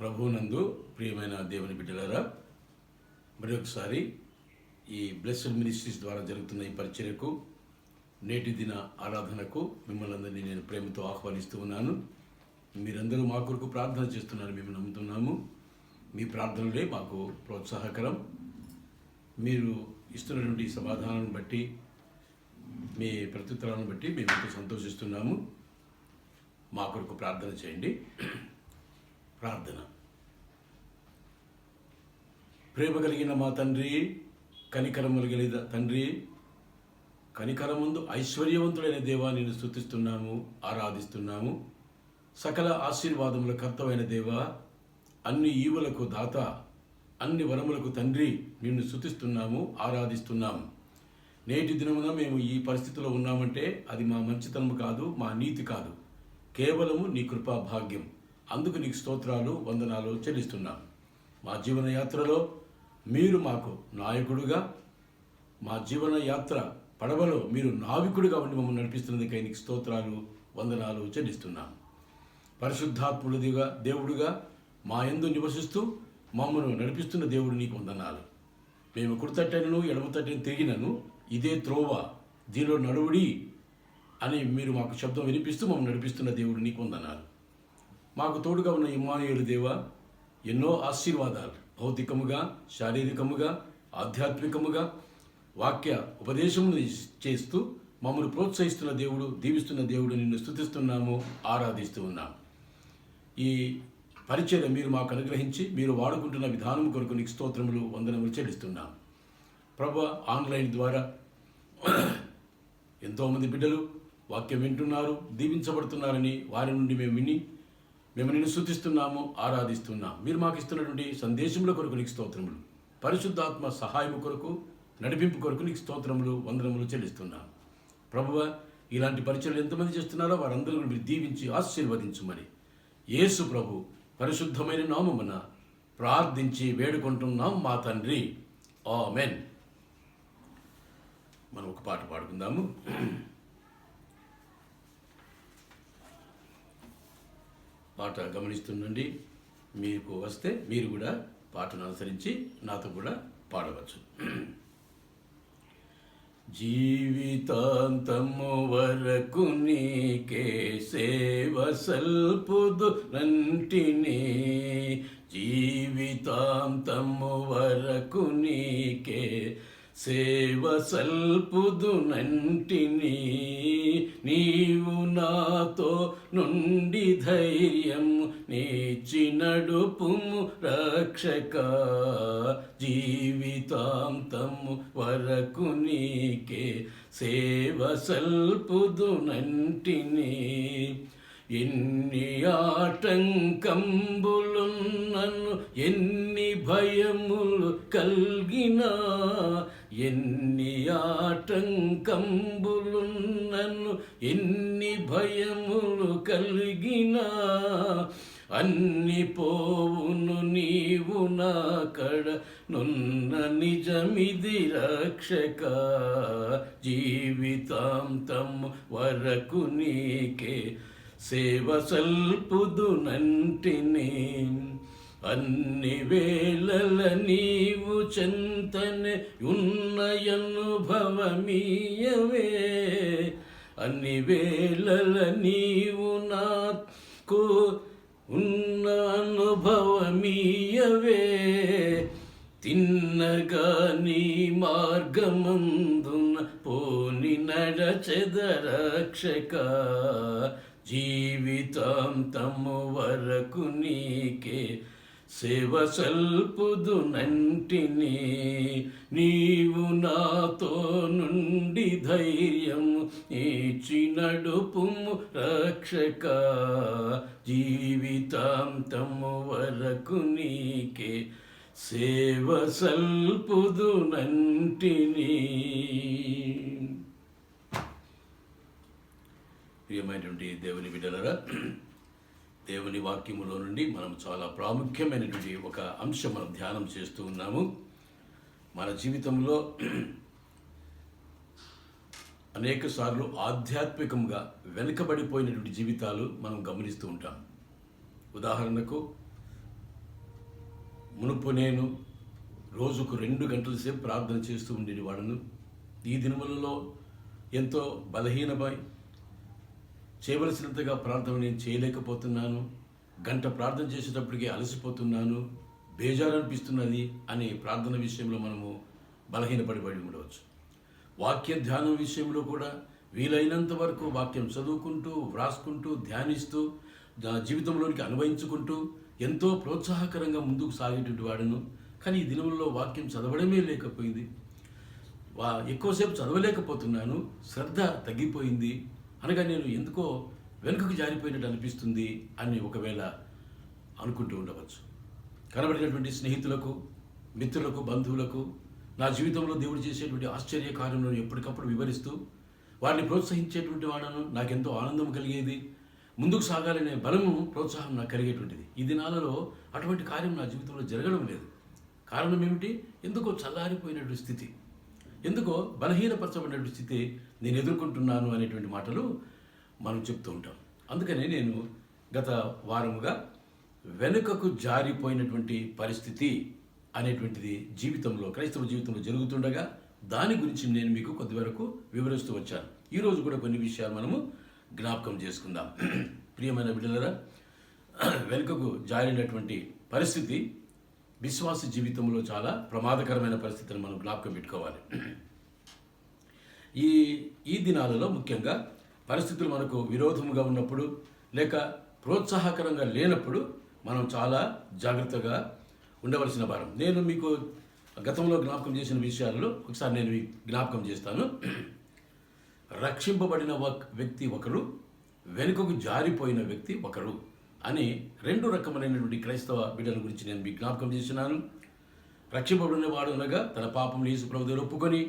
ప్రభువునందు ప్రియమైన దేవుని బిడ్డలారా, మరి ఒకసారి ఈ బ్లెస్డ్ మినిస్ట్రీస్ ద్వారా జరుగుతున్న ఈ పరిచర్యకు, నేటి దిన ఆరాధనకు మిమ్మల్ని అందరినీ నేను ప్రేమతో ఆహ్వానిస్తూ ఉన్నాను. మీరందరూ మా కొరకు ప్రార్థన చేస్తున్నారని మేము నమ్ముతున్నాము. మీ ప్రార్థనలే మాకు ప్రోత్సాహకరం. మీరు ఇస్తున్నటువంటి సమాధానాన్ని బట్టి, మీ ప్రత్యుత్తరాలను బట్టి మేము ఎంతో సంతోషిస్తున్నాము. మా కొరకు ప్రార్థన చేయండి. ప్రార్థన. ప్రేమ కలిగిన మా తండ్రి, కనికరములు కలిగిన తండ్రి, కనికరముందు ఐశ్వర్యవంతుడైన దేవా, నిన్ను స్తుతిస్తున్నాము, ఆరాధిస్తున్నాము. సకల ఆశీర్వాదముల కర్తవైన దేవా, అన్ని ఈవులకు దాత, అన్ని వరములకు తండ్రి, నిన్ను స్తుతిస్తున్నాము, ఆరాధిస్తున్నాము. నేటి దినమున మేము ఈ పరిస్థితిలో ఉన్నామంటే అది మా మంచితనము కాదు, మా నీతి కాదు, కేవలము నీ కృపా భాగ్యం. అందుకు నీకు స్తోత్రాలు, వందనాలు చెల్లిస్తున్నాం. మా జీవన యాత్రలో మీరు మాకు నాయకుడుగా, మా జీవన యాత్ర పడవలో మీరు నావికుడిగా ఉండి మమ్మల్ని నడిపిస్తున్నందుకై నీకు స్తోత్రాలు, వందనాలు చెల్లిస్తున్నాం. పరిశుద్ధాత్ముడిగా దేవుడుగా మా యందు నివసిస్తూ మమ్మల్ని నడిపిస్తున్న దేవుడు నీకు వందనాలు. మేము కుడితట్టెను ఎడమతట్టెను తిరిగినను ఇదే త్రోవ, దీనిలో నడువుడి అని మీరు మాకు శబ్దం వినిపిస్తూ మమ్మల్ని నడిపిస్తున్న దేవుడు నీకు వందనాలు. మాకు తోడుగా ఉన్న ఇమ్మానుయేలు దేవా, ఎన్నో ఆశీర్వాదాలు భౌతికముగా, శారీరకముగా, ఆధ్యాత్మికముగా వాక్య ఉపదేశమును చేస్తూ మమ్మల్ని ప్రోత్సహిస్తున్న దేవుడు, దీవిస్తున్న దేవుడు, నిన్ను స్తుతిస్తున్నాము, ఆరాధిస్తూ ఉన్నాము. ఈ పరిచర్య మీరు మాకు అనుగ్రహించి మీరు వాడుకుంటున్న విధానం కొరకు నీకు స్తోత్రములు, వందనములు చెల్లిస్తున్నాము. ప్రభువా, ఆన్లైన్ ద్వారా ఎంతోమంది బిడ్డలు వాక్యం వింటున్నారు, దీవించబడుతున్నారని వారి నుండి మేము విని మేము నిన్ను స్తుతిస్తున్నాము, ఆరాధిస్తున్నాము. మీరు మాకు ఇస్తున్నటువంటి సందేశముల కొరకు నీకు స్తోత్రములు, పరిశుద్ధాత్మ సహాయము కొరకు, నడిపింపు కొరకు నీకు స్తోత్రములు, వందనములు చెల్లిస్తున్నాము. ప్రభువా, ఇలాంటి పరిచయలు ఎంతమంది చేస్తున్నారో వారందరూ మీరు దీవించి ఆశీర్వదించుమని యేసు ప్రభు పరిశుద్ధమైన నామమున ప్రార్థించి వేడుకుంటున్నాం మా తండ్రి, ఆమేన్. మనం ఒక పాట పాడుకుందాము. పాట గమనిస్తుండండి. మీకు వస్తే మీరు కూడా పాటను అనుసరించి నాతో కూడా పాడవచ్చు. జీవితాంతము వరకు నీకే సేవ సల్పుదు నంటిని, జీవితాంతము వరకు నీకే సేవ సల్పుదు నంటిని, నీవు నాతో నుండి ధైర్యం నీచి నడుపుము రక్షక, జీవితాంతము వరకు నీకే సేవ సల్పుదు నంటిని. ఎన్ని ఆటంకంబులున్నను, ఎన్ని భయములు కల్గినా, ఎన్ని ఆటంకంబులున్నను, ఎన్ని భయములు కలిగినా, అన్ని పోవును నీవు నా కడ నున్న నిజమిది రక్షక, జీవితాంతము వరకు నీకే సేవ సల్పుదు నంటిని. అన్ని వేళల నీవు చెంతనే ఉన్న అనుభవమీయవే, అన్ని వేళల నీవు నాకు ఉన్న అనుభవమీయవే, తిన్నగా నీ మార్గమందున పోని నడచెద రక్షక, జీవితాంతము వరకు నీకే సేవ సల్పుదు నంటిని, నీవు నాతో నుండి ధైర్యం నీచి నడుపుము రక్షక, జీవితాంతము వరకు నీకే సేవ సల్పుదు నంటిని. ప్రియమైనటువంటి దేవుని బిడ్డలారా, దేవుని వాక్యములో నుండి మనం చాలా ప్రాముఖ్యమైనటువంటి ఒక అంశం మనం ధ్యానం చేస్తూ ఉన్నాము. మన జీవితంలో అనేక సార్లు ఆధ్యాత్మికంగా వెనుకబడిపోయినటువంటి జీవితాలు మనం గమనిస్తూ ఉంటాం. ఉదాహరణకు మునుపు నేను రోజుకు 2 గంటల సేపు ప్రార్థన చేస్తూ ఉండేది వాడును. ఈ దినములలో ఎంతో బలహీనమై చేయవలసినంతగా ప్రార్థన నేను చేయలేకపోతున్నాను. గంట ప్రార్థన చేసేటప్పటికే అలసిపోతున్నాను, బేజారు అనిపిస్తున్నది అనే ప్రార్థన విషయంలో మనము బలహీనపడి ఉండవచ్చు. వాక్య ధ్యానం విషయంలో కూడా వీలైనంత వరకు వాక్యం చదువుకుంటూ, వ్రాసుకుంటూ, ధ్యానిస్తూ, జీవితంలోనికి అన్వయించుకుంటూ ఎంతో ప్రోత్సాహకరంగా ముందుకు సాగేటువంటి వాడును. కానీ ఈ దినములలో వాక్యం చదవడమే లేకపోయింది. ఎక్కువసేపు చదవలేకపోతున్నాను, శ్రద్ధ తగ్గిపోయింది అనగా నేను ఎందుకో వెనుకకు జారిపోయినట్టు అనిపిస్తుంది అని ఒకవేళ అనుకుంటూ ఉండవచ్చు. కనబడినటువంటి స్నేహితులకు, మిత్రులకు, బంధువులకు నా జీవితంలో దేవుడు చేసేటువంటి ఆశ్చర్య కార్యములను ఎప్పటికప్పుడు వివరిస్తూ వారిని ప్రోత్సహించేటువంటి వాడను. నాకెంతో ఆనందం కలిగేది, ముందుకు సాగాలనే బలము, ప్రోత్సాహం నాకు కలిగేటువంటిది. ఈ దినాలలో అటువంటి కార్యం నా జీవితంలో జరగడం లేదు. కారణం ఏమిటి? ఎందుకో చల్లారిపోయినటువంటి స్థితి, ఎందుకో బలహీనపరచబడినటువంటి స్థితి నేను ఎదుర్కొంటున్నాను అనేటువంటి మాటలు మనం చెప్తూ ఉంటాం. అందుకనే నేను గత వారముగా వెనుకకు జారిపోయినటువంటి పరిస్థితి అనేటువంటిది జీవితంలో, క్రైస్తవ జీవితంలో జరుగుతుండగా దాని గురించి నేను మీకు కొద్దివరకు వివరిస్తూ వచ్చాను. ఈరోజు కూడా కొన్ని విషయాలు మనము జ్ఞాపకం చేసుకుందాం. ప్రియమైన బిడ్డలారా, వెనుకకు జారినటువంటి పరిస్థితి విశ్వాస జీవితంలో చాలా ప్రమాదకరమైన పరిస్థితిని మనం జ్ఞాపకం పెట్టుకోవాలి. ఈ దినాలలో ముఖ్యంగా పరిస్థితులు మనకు విరోధముగా ఉన్నప్పుడు లేక ప్రోత్సాహకరంగా లేనప్పుడు మనం చాలా జాగ్రత్తగా ఉండవలసిన వారం. నేను మీకు గతంలో జ్ఞాపకం చేసిన విషయాల్లో ఒకసారి నేను జ్ఞాపకం చేస్తాను. రక్షింపబడిన వ్యక్తి ఒకరు, వెనుకకు జారిపోయిన వ్యక్తి ఒకరు అని 2 రకమైనటువంటి క్రైస్తవ బిడ్డల గురించి నేను మీకు జ్ఞాపకం చేస్తున్నాను. రక్షింపబడిన వాడు అనగా తన పాపం యేసు ప్రభు దగ్గర ఒప్పుకొని,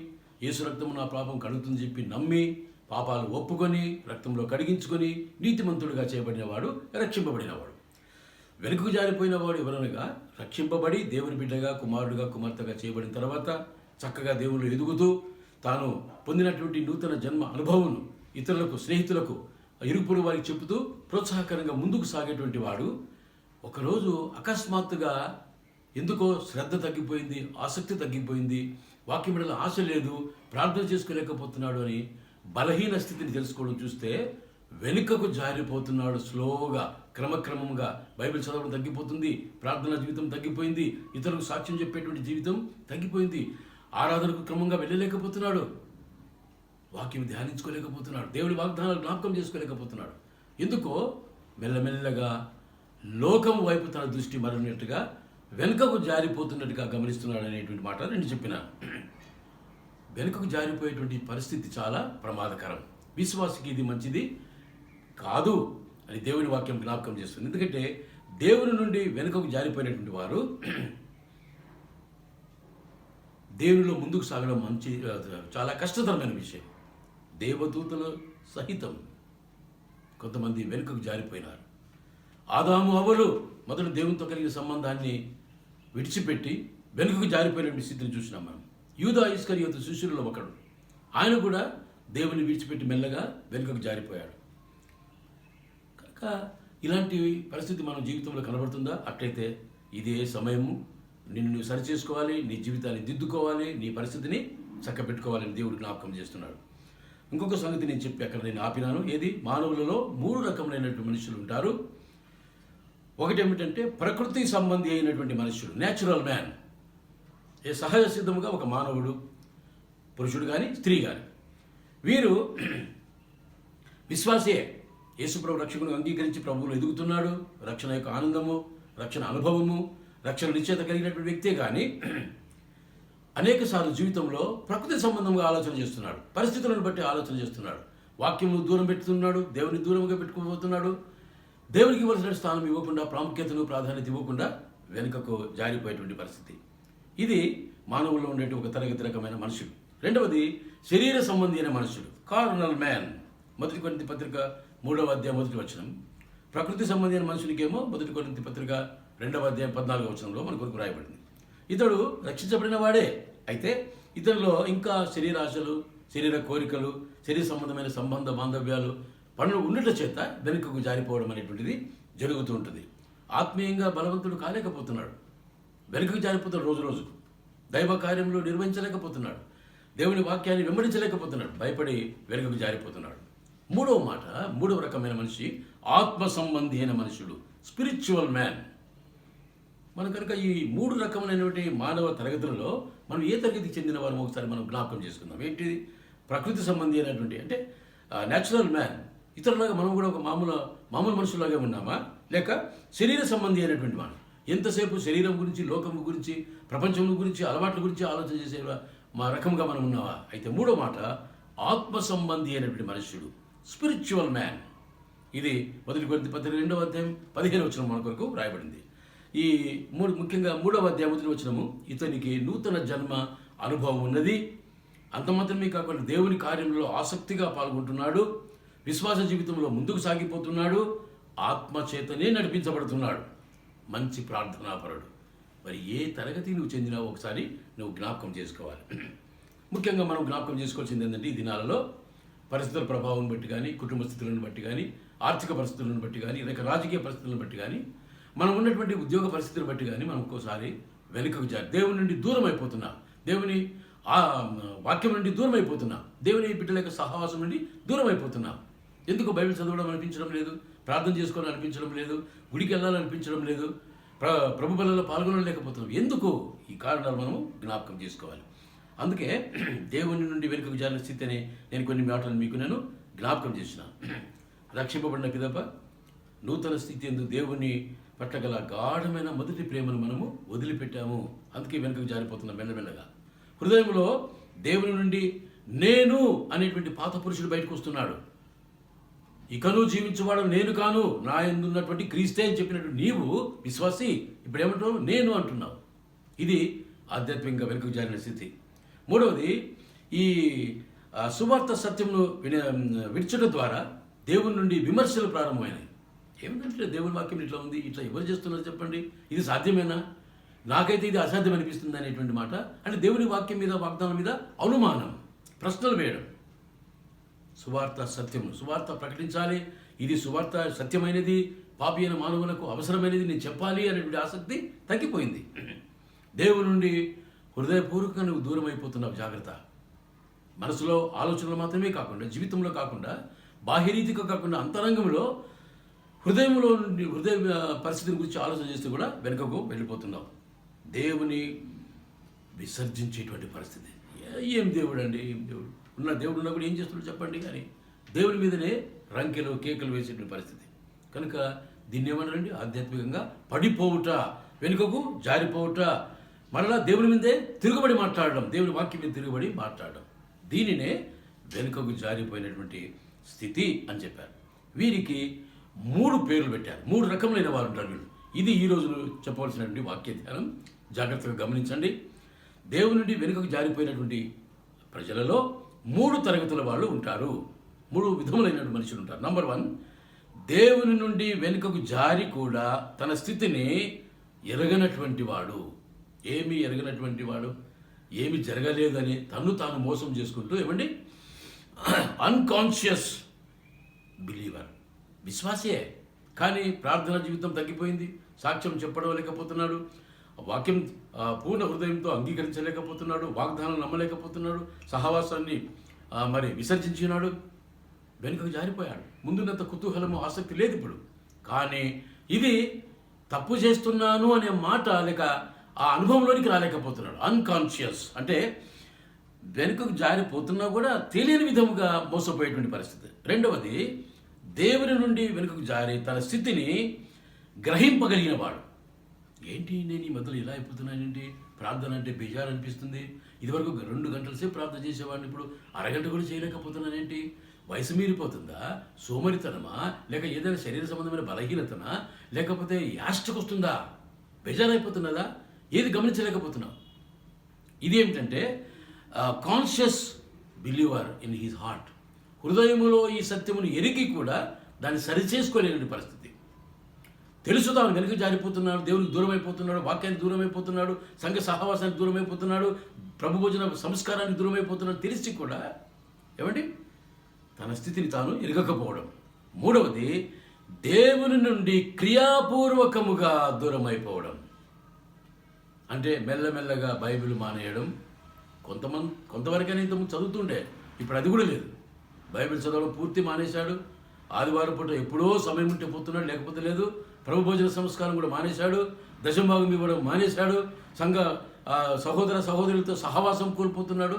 యేసు రక్తము నా పాపం కడుగుతుందని చెప్పి నమ్మి, పాపాలు ఒప్పుకొని, రక్తంలో కడిగించుకొని నీతిమంతుడిగా చేయబడిన వాడు రక్షింపబడినవాడు. వెనుకకు జారిపోయిన వాడు ఎవరనగా రక్షింపబడి దేవుని బిడ్డగా, కుమారుడుగా, కుమార్తెగా చేయబడిన తర్వాత చక్కగా దేవుళ్ళు ఎదుగుతూ తాను పొందినటువంటి నూతన జన్మ అనుభవం ఇతరులకు, స్నేహితులకు, ఇరుపురు వారికి చెబుతూ ప్రోత్సాహకరంగా ముందుకు సాగేటువంటి వాడు ఒకరోజు అకస్మాత్తుగా ఎందుకో శ్రద్ధ తగ్గిపోయింది, ఆసక్తి తగ్గిపోయింది, వాక్యం బిడ్డల ఆశ లేదు, ప్రార్థన చేసుకోలేకపోతున్నాడు అని బలహీన స్థితిని తెలుసుకోవడం చూస్తే వెనుకకు జారిపోతున్నాడు. స్లోగా, క్రమక్రమంగా బైబిల్ చదవడం తగ్గిపోతుంది, ప్రార్థనా జీవితం తగ్గిపోయింది, ఇతరులకు సాక్ష్యం చెప్పేటువంటి జీవితం తగ్గిపోయింది, ఆరాధనకు క్రమంగా వెళ్ళలేకపోతున్నాడు, వాక్యం ధ్యానించుకోలేకపోతున్నాడు, దేవుడి వాగ్దానాలు జ్ఞాపకం చేసుకోలేకపోతున్నాడు. ఎందుకో మెల్లమెల్లగా లోకం వైపు తన దృష్టి మరలినట్టుగా వెనుకకు జారిపోతున్నట్టుగా గమనిస్తున్నాడు అనేటువంటి మాట నేను చెప్పినాను. వెనుకకు జారిపోయేటువంటి పరిస్థితి చాలా ప్రమాదకరం. విశ్వాసికి ఇది మంచిది కాదు అని దేవుని వాక్యం జ్ఞాపకం చేస్తుంది. ఎందుకంటే దేవుని నుండి వెనుకకు జారిపోయినటువంటి వారు దేవునిలో ముందుకు సాగడం చాలా కష్టతరమైన విషయం. దేవదూతలు సహితం కొంతమంది వెనుకకు జారిపోయినారు. ఆదాము హవ్వలు మొదట దేవునితో కలిగిన సంబంధాన్ని విడిచిపెట్టి వెనుకకు జారిపోయినటువంటి స్థితిని చూసినాం మనం. యూదా ఇస్కరియోతు శిష్యులలో ఒకడు, ఆయన కూడా దేవుని విడిచిపెట్టి మెల్లగా వెనుకకు జారిపోయాడు. కనుక ఇలాంటి పరిస్థితి మన జీవితంలో కనబడుతుందా? అట్లయితే ఇదే సమయము, నిన్ను నువ్వు సరిచేసుకోవాలి, నీ జీవితాన్ని దిద్దుకోవాలి, నీ పరిస్థితిని చక్కబెట్టుకోవాలని దేవుడు జ్ఞాపకం చేస్తున్నాడు. ఇంకొక సంగతి నేను చెప్పి అక్కడ నేను ఆపినాను. ఏది? మానవులలో 3 రకములైనటువంటి మనుషులు ఉంటారు. ఒకటి ఏమిటంటే ప్రకృతి సంబంధి అయినటువంటి మనుషులు, న్యాచురల్ మ్యాన్. సహజ సిద్ధముగా ఒక మానవుడు, పురుషుడు కానీ స్త్రీ కానీ, వీరు విశ్వాసే, యేసుప్రభు రక్షకుడు అంగీకరించి ప్రభువులు ఎదుగుతున్నాడు, రక్షణ యొక్క ఆనందము, రక్షణ అనుభవము, రక్షణ నిశ్చేత కలిగినటువంటి వ్యక్తే కానీ అనేక సార్లు జీవితంలో ప్రకృతి సంబంధంగా ఆలోచన చేస్తున్నాడు, పరిస్థితులను బట్టి ఆలోచన చేస్తున్నాడు, వాక్యము దూరం పెట్టుతున్నాడు, దేవుని దూరంగా పెట్టుకోబోతున్నాడు, దేవునికి ఇవ్వాల్సిన స్థానం ఇవ్వకుండా, ప్రాముఖ్యతను ప్రాధాన్యత ఇవ్వకుండా వెనుకకు జారిపోయేటువంటి పరిస్థితి. ఇది మానవుల్లో ఉండేటి ఒక తరగతి రకమైన మనుషులు. రెండవది శరీర సంబంధి అయిన మనుషులు, కార్నల్ మ్యాన్. 1 కొరింథీ పత్రిక 3వ అధ్యాయం 1వ వచనం. ప్రకృతి సంబంధి అయిన మనుషునికేమో 1 కొరింథీ పత్రిక 2వ అధ్యాయం 14వ వచనంలో మన కొరకు రాయబడింది. ఇతడు రక్షించబడిన వాడే, అయితే ఇతనిలో ఇంకా శరీరాశలు, శరీర కోరికలు, శరీర సంబంధమైన సంబంధ బాంధవ్యాలు, పనులు ఉండట చేత వెనుకకు జారిపోవడం అనేటువంటిది జరుగుతూ ఉంటుంది. ఆత్మీయంగా బలవంతుడు కాలేకపోతున్నాడు. వెనుకకు జారిపోతున్నాడు, రోజు రోజుకు దైవ కార్యంలో నిర్వహించలేకపోతున్నాడు, దేవుని వాక్యాన్ని వెంబడించలేకపోతున్నాడు, భయపడి వెనుకకు జారిపోతున్నాడు. మూడవ రకమైన మనిషి ఆత్మ సంబంధి అయిన మనుషుడు, స్పిరిచువల్ మ్యాన్. మనం కనుక ఈ 3 రకమైనటువంటి మానవ తరగతులలో మనం ఏ తరగతికి చెందిన వారు ఒకసారి మనం జ్ఞాపకం చేసుకుందాం. ఏంటి? ప్రకృతి సంబంధి అయినటువంటి అంటే న్యాచురల్ మ్యాన్. ఇతరులాగా మనం కూడా ఒక మామూలు మనుషులాగా ఉన్నామా, లేక శరీర సంబంధి అయినటువంటి మనం ఎంతసేపు శరీరం గురించి, లోకం గురించి, ప్రపంచం గురించి, అలవాట్ల గురించి ఆలోచన చేసే మా రకంగా మనం ఉన్నావా? అయితే మూడో మాట ఆత్మ సంబంధి అయినటువంటి మనుష్యుడు, స్పిరిచువల్ మ్యాన్. ఇది మొదటి కొరింథీ పత్రిక 2వ అధ్యాయం 15వ వచనం మన కొరకు రాయబడింది. ఈ ముఖ్యంగా 3వ అధ్యాయం 1వ వచనము, ఇతనికి నూతన జన్మ అనుభవం ఉన్నది, అంత మాత్రమే కాకుండా దేవుని కార్యంలో ఆసక్తిగా పాల్గొంటున్నాడు, విశ్వాస జీవితంలో ముందుకు సాగిపోతున్నాడు, ఆత్మ చేతనే నడిపించబడుతున్నాడు, మంచి ప్రార్థనాపరుడు. మరి ఏ తరగతి నువ్వు చెందినావో ఒకసారి నువ్వు జ్ఞాపకం చేసుకోవాలి. ముఖ్యంగా మనం జ్ఞాపకం చేసుకోవాల్సింది ఏంటంటే, ఈ దినాలలో పరిస్థితుల ప్రభావం బట్టి కానీ, కుటుంబ స్థితులను బట్టి కానీ, ఆర్థిక పరిస్థితులను బట్టి కానీ, లేక రాజకీయ పరిస్థితులను బట్టి కానీ, మనం ఉన్నటువంటి ఉద్యోగ పరిస్థితులను బట్టి కానీ మనం ఒక్కోసారి వెనుకకు దేవుని నుండి దూరం అయిపోతున్నాం, దేవుని వాక్యం నుండి దూరం అయిపోతున్నాం, దేవుని బిడ్డల యొక్క సహవాసం నుండి దూరం అయిపోతున్నాం. ఎందుకు బైబిల్ చదవడం అనిపించడం లేదు, ప్రార్థన చేసుకోవడం అనిపించడం లేదు, గుడికి వెళ్ళాలనిపించడం లేదు, ప్రభు బలలో పాల్గొనలేకపోతున్నాం. ఎందుకు? ఈ కారణాలు మనము జ్ఞాపకం చేసుకోవాలి. అందుకే దేవుని నుండి వెనుకకు జారిన స్థితి అని నేను కొన్ని మాటలు మీకు నేను జ్ఞాపకం చేసిన. రక్షింపబడిన పిదప నూతన స్థితి ఎందుకు దేవుని పట్ల గల గాఢమైన మొదటి ప్రేమను మనము వదిలిపెట్టాము. అందుకే వెనుకకు జారిపోతున్నాం మెల్లమెల్లగా. హృదయంలో దేవుని నుండి నేను అనేటువంటి పాత పురుషుడు బయటకు వస్తున్నాడు. ఇకను జీవించేవాడు నేను కాను, నా యందు ఉన్నటువంటి క్రీస్తే అని చెప్పినట్టు నీవు విశ్వాసి ఇప్పుడు ఏమంటున్నావు? నేను అంటున్నావు. ఇది ఆధ్యాత్మికంగా వెనుకకు జారిన స్థితి. మూడవది, ఈ సువార్త సత్యమును విడిచడం ద్వారా దేవుని నుండి విమర్శలు ప్రారంభమైనాయి. ఏమిటంటే దేవుని వాక్యం ఇట్లా ఉంది, ఇట్లా ఎవరు చేస్తున్నారు చెప్పండి, ఇది సాధ్యమేనా, నాకైతే ఇది అసాధ్యం అనిపిస్తుంది అనేటువంటి మాట. అంటే దేవుని వాక్యం మీద, వాగ్దానం మీద అనుమానం, ప్రశ్నలు వేయడం. సువార్త సత్యము, సువార్త ప్రకటించాలి, ఇది సువార్త సత్యమైనది, పాపి అయిన మానవులకు అవసరమైనది నేను చెప్పాలి అనేటువంటి ఆసక్తి తగ్గిపోయింది. దేవుని నుండి హృదయపూర్వకంగా నువ్వు దూరం అయిపోతున్నావు. జాగ్రత్త. మనసులో ఆలోచనలు మాత్రమే కాకుండా, జీవితంలో కాకుండా, బాహ్యరీతిగా కాకుండా, అంతరంగంలో హృదయంలో నుండి హృదయ పరిస్థితిని గురించి ఆలోచన చేస్తే కూడా వెనుకకు వెళ్ళిపోతున్నావు. దేవుని విసర్జించేటువంటి పరిస్థితి. ఏం దేవుడు అండి, ఏం దేవుడు ఉన్న దేవుడు ఉన్నప్పుడు ఏం చేస్తున్నాడు చెప్పండి. కానీ దేవుని మీదనే రంకెలు కేకలు వేసేటువంటి పరిస్థితి. కనుక దీన్ని ఏమన్నారండి? ఆధ్యాత్మికంగా పడిపోవుట, వెనుకకు జారిపోవుట, మరలా దేవుని మీదే తిరుగుబడి మాట్లాడడం, దేవుని వాక్యం మీద తిరుగుబడి మాట్లాడడం, దీనినే వెనుకకు జారిపోయినటువంటి స్థితి అని చెప్పారు. వీరికి 3 పేర్లు పెట్టారు. 3 రకములైన వారు ఉంటారు వీళ్ళు. ఇది ఈ రోజు చెప్పవలసినటువంటి వాక్య ధ్యానం. జాగ్రత్తగా గమనించండి. దేవుని నుండి వెనుకకు జారిపోయినటువంటి ప్రజలలో 3 తరగతుల వాళ్ళు ఉంటారు. 3 విధములైనటువంటి మనుషులు ఉంటారు. నంబర్ 1, దేవుని నుండి వెనుకకు జారి కూడా తన స్థితిని ఎరగనటువంటి వాడు. ఏమీ ఎరగనటువంటి వాడు, ఏమి జరగలేదని తన్ను తాను మోసం చేసుకుంటూ, ఏమండి, అన్కాన్షియస్ బిలీవర్, విశ్వాసే కానీ ప్రార్థన జీవితం తగ్గిపోయింది, సాక్ష్యం చెప్పడం లేకపోతున్నాడు, వాక్యం పూర్ణ హృదయంతో అంగీకరించలేకపోతున్నాడు, వాగ్దానం నమ్మలేకపోతున్నాడు, సహవాసాన్ని మరి విసర్జించినాడు, వెనుకకు జారిపోయాడు. ముందున్నంత కుతూహలము, ఆసక్తి లేదు ఇప్పుడు. కానీ ఇది తప్పు చేస్తున్నాను అనే మాట లేక ఆ అనుభవంలోనికి రాలేకపోతున్నాడు. అన్కాన్షియస్ అంటే వెనుకకు జారిపోతున్నా కూడా తెలియని విధముగా మోసపోయేటువంటి పరిస్థితి. రెండవది, దేవుని నుండి వెనుకకు జారి తన స్థితిని గ్రహింపగలిగిన వాడు. ఏంటి నేను ఈ మధ్యలో ఇలా అయిపోతున్నానండి, ప్రార్థన అంటే బేజారు అనిపిస్తుంది, ఇదివరకు 2 గంటల సేపు ప్రార్థన చేసేవాడిని ఇప్పుడు అరగంట కూడా చేయలేకపోతున్నానేంటి, వయసు మీరిపోతుందా, సోమరితనమా, లేక ఏదైనా శరీర సంబంధమైన బలహీనతనా, లేకపోతే యాస్టకు వస్తుందా, బేజారైపోతున్నదా, ఏది గమనించలేకపోతున్నావు. ఇది ఏమిటంటే conscious believer in his heart. హృదయములో ఈ సత్యమును ఎరిగి కూడా దాన్ని సరిచేసుకోలేని పరిస్థితి. తెలుసు తాను వెనుక జారిపోతున్నాడు, దేవునికి దూరం అయిపోతున్నాడు, వాక్యానికి దూరం అయిపోతున్నాడు, సంఘ సహవాసానికి దూరం అయిపోతున్నాడు, ప్రభు భోజన సంస్కారానికి దూరం అయిపోతున్నాడు, తెలిసి కూడా ఏమండి తన స్థితిని తాను ఎరగకపోవడం. మూడవది, దేవుని నుండి క్రియాపూర్వకముగా దూరం అయిపోవడం. అంటే మెల్లమెల్లగా బైబిల్ మానేయడం. కొంతవరకైనా ఇంతకుముందు చదువుతుండే, ఇప్పుడు అది కూడా లేదు. బైబిల్ చదవడం పూర్తి మానేశాడు. ఆదివారం పూట ఎప్పుడో సమయం ఉంటే పోతున్నాడు, లేకపోతే లేదు. ప్రభు భోజన సంస్కారం కూడా మానేశాడు. దశంభాగం ఇవ్వడం మానేశాడు. సంఘ సహోదర సహోదరులతో సహవాసం కోల్పోతున్నాడు.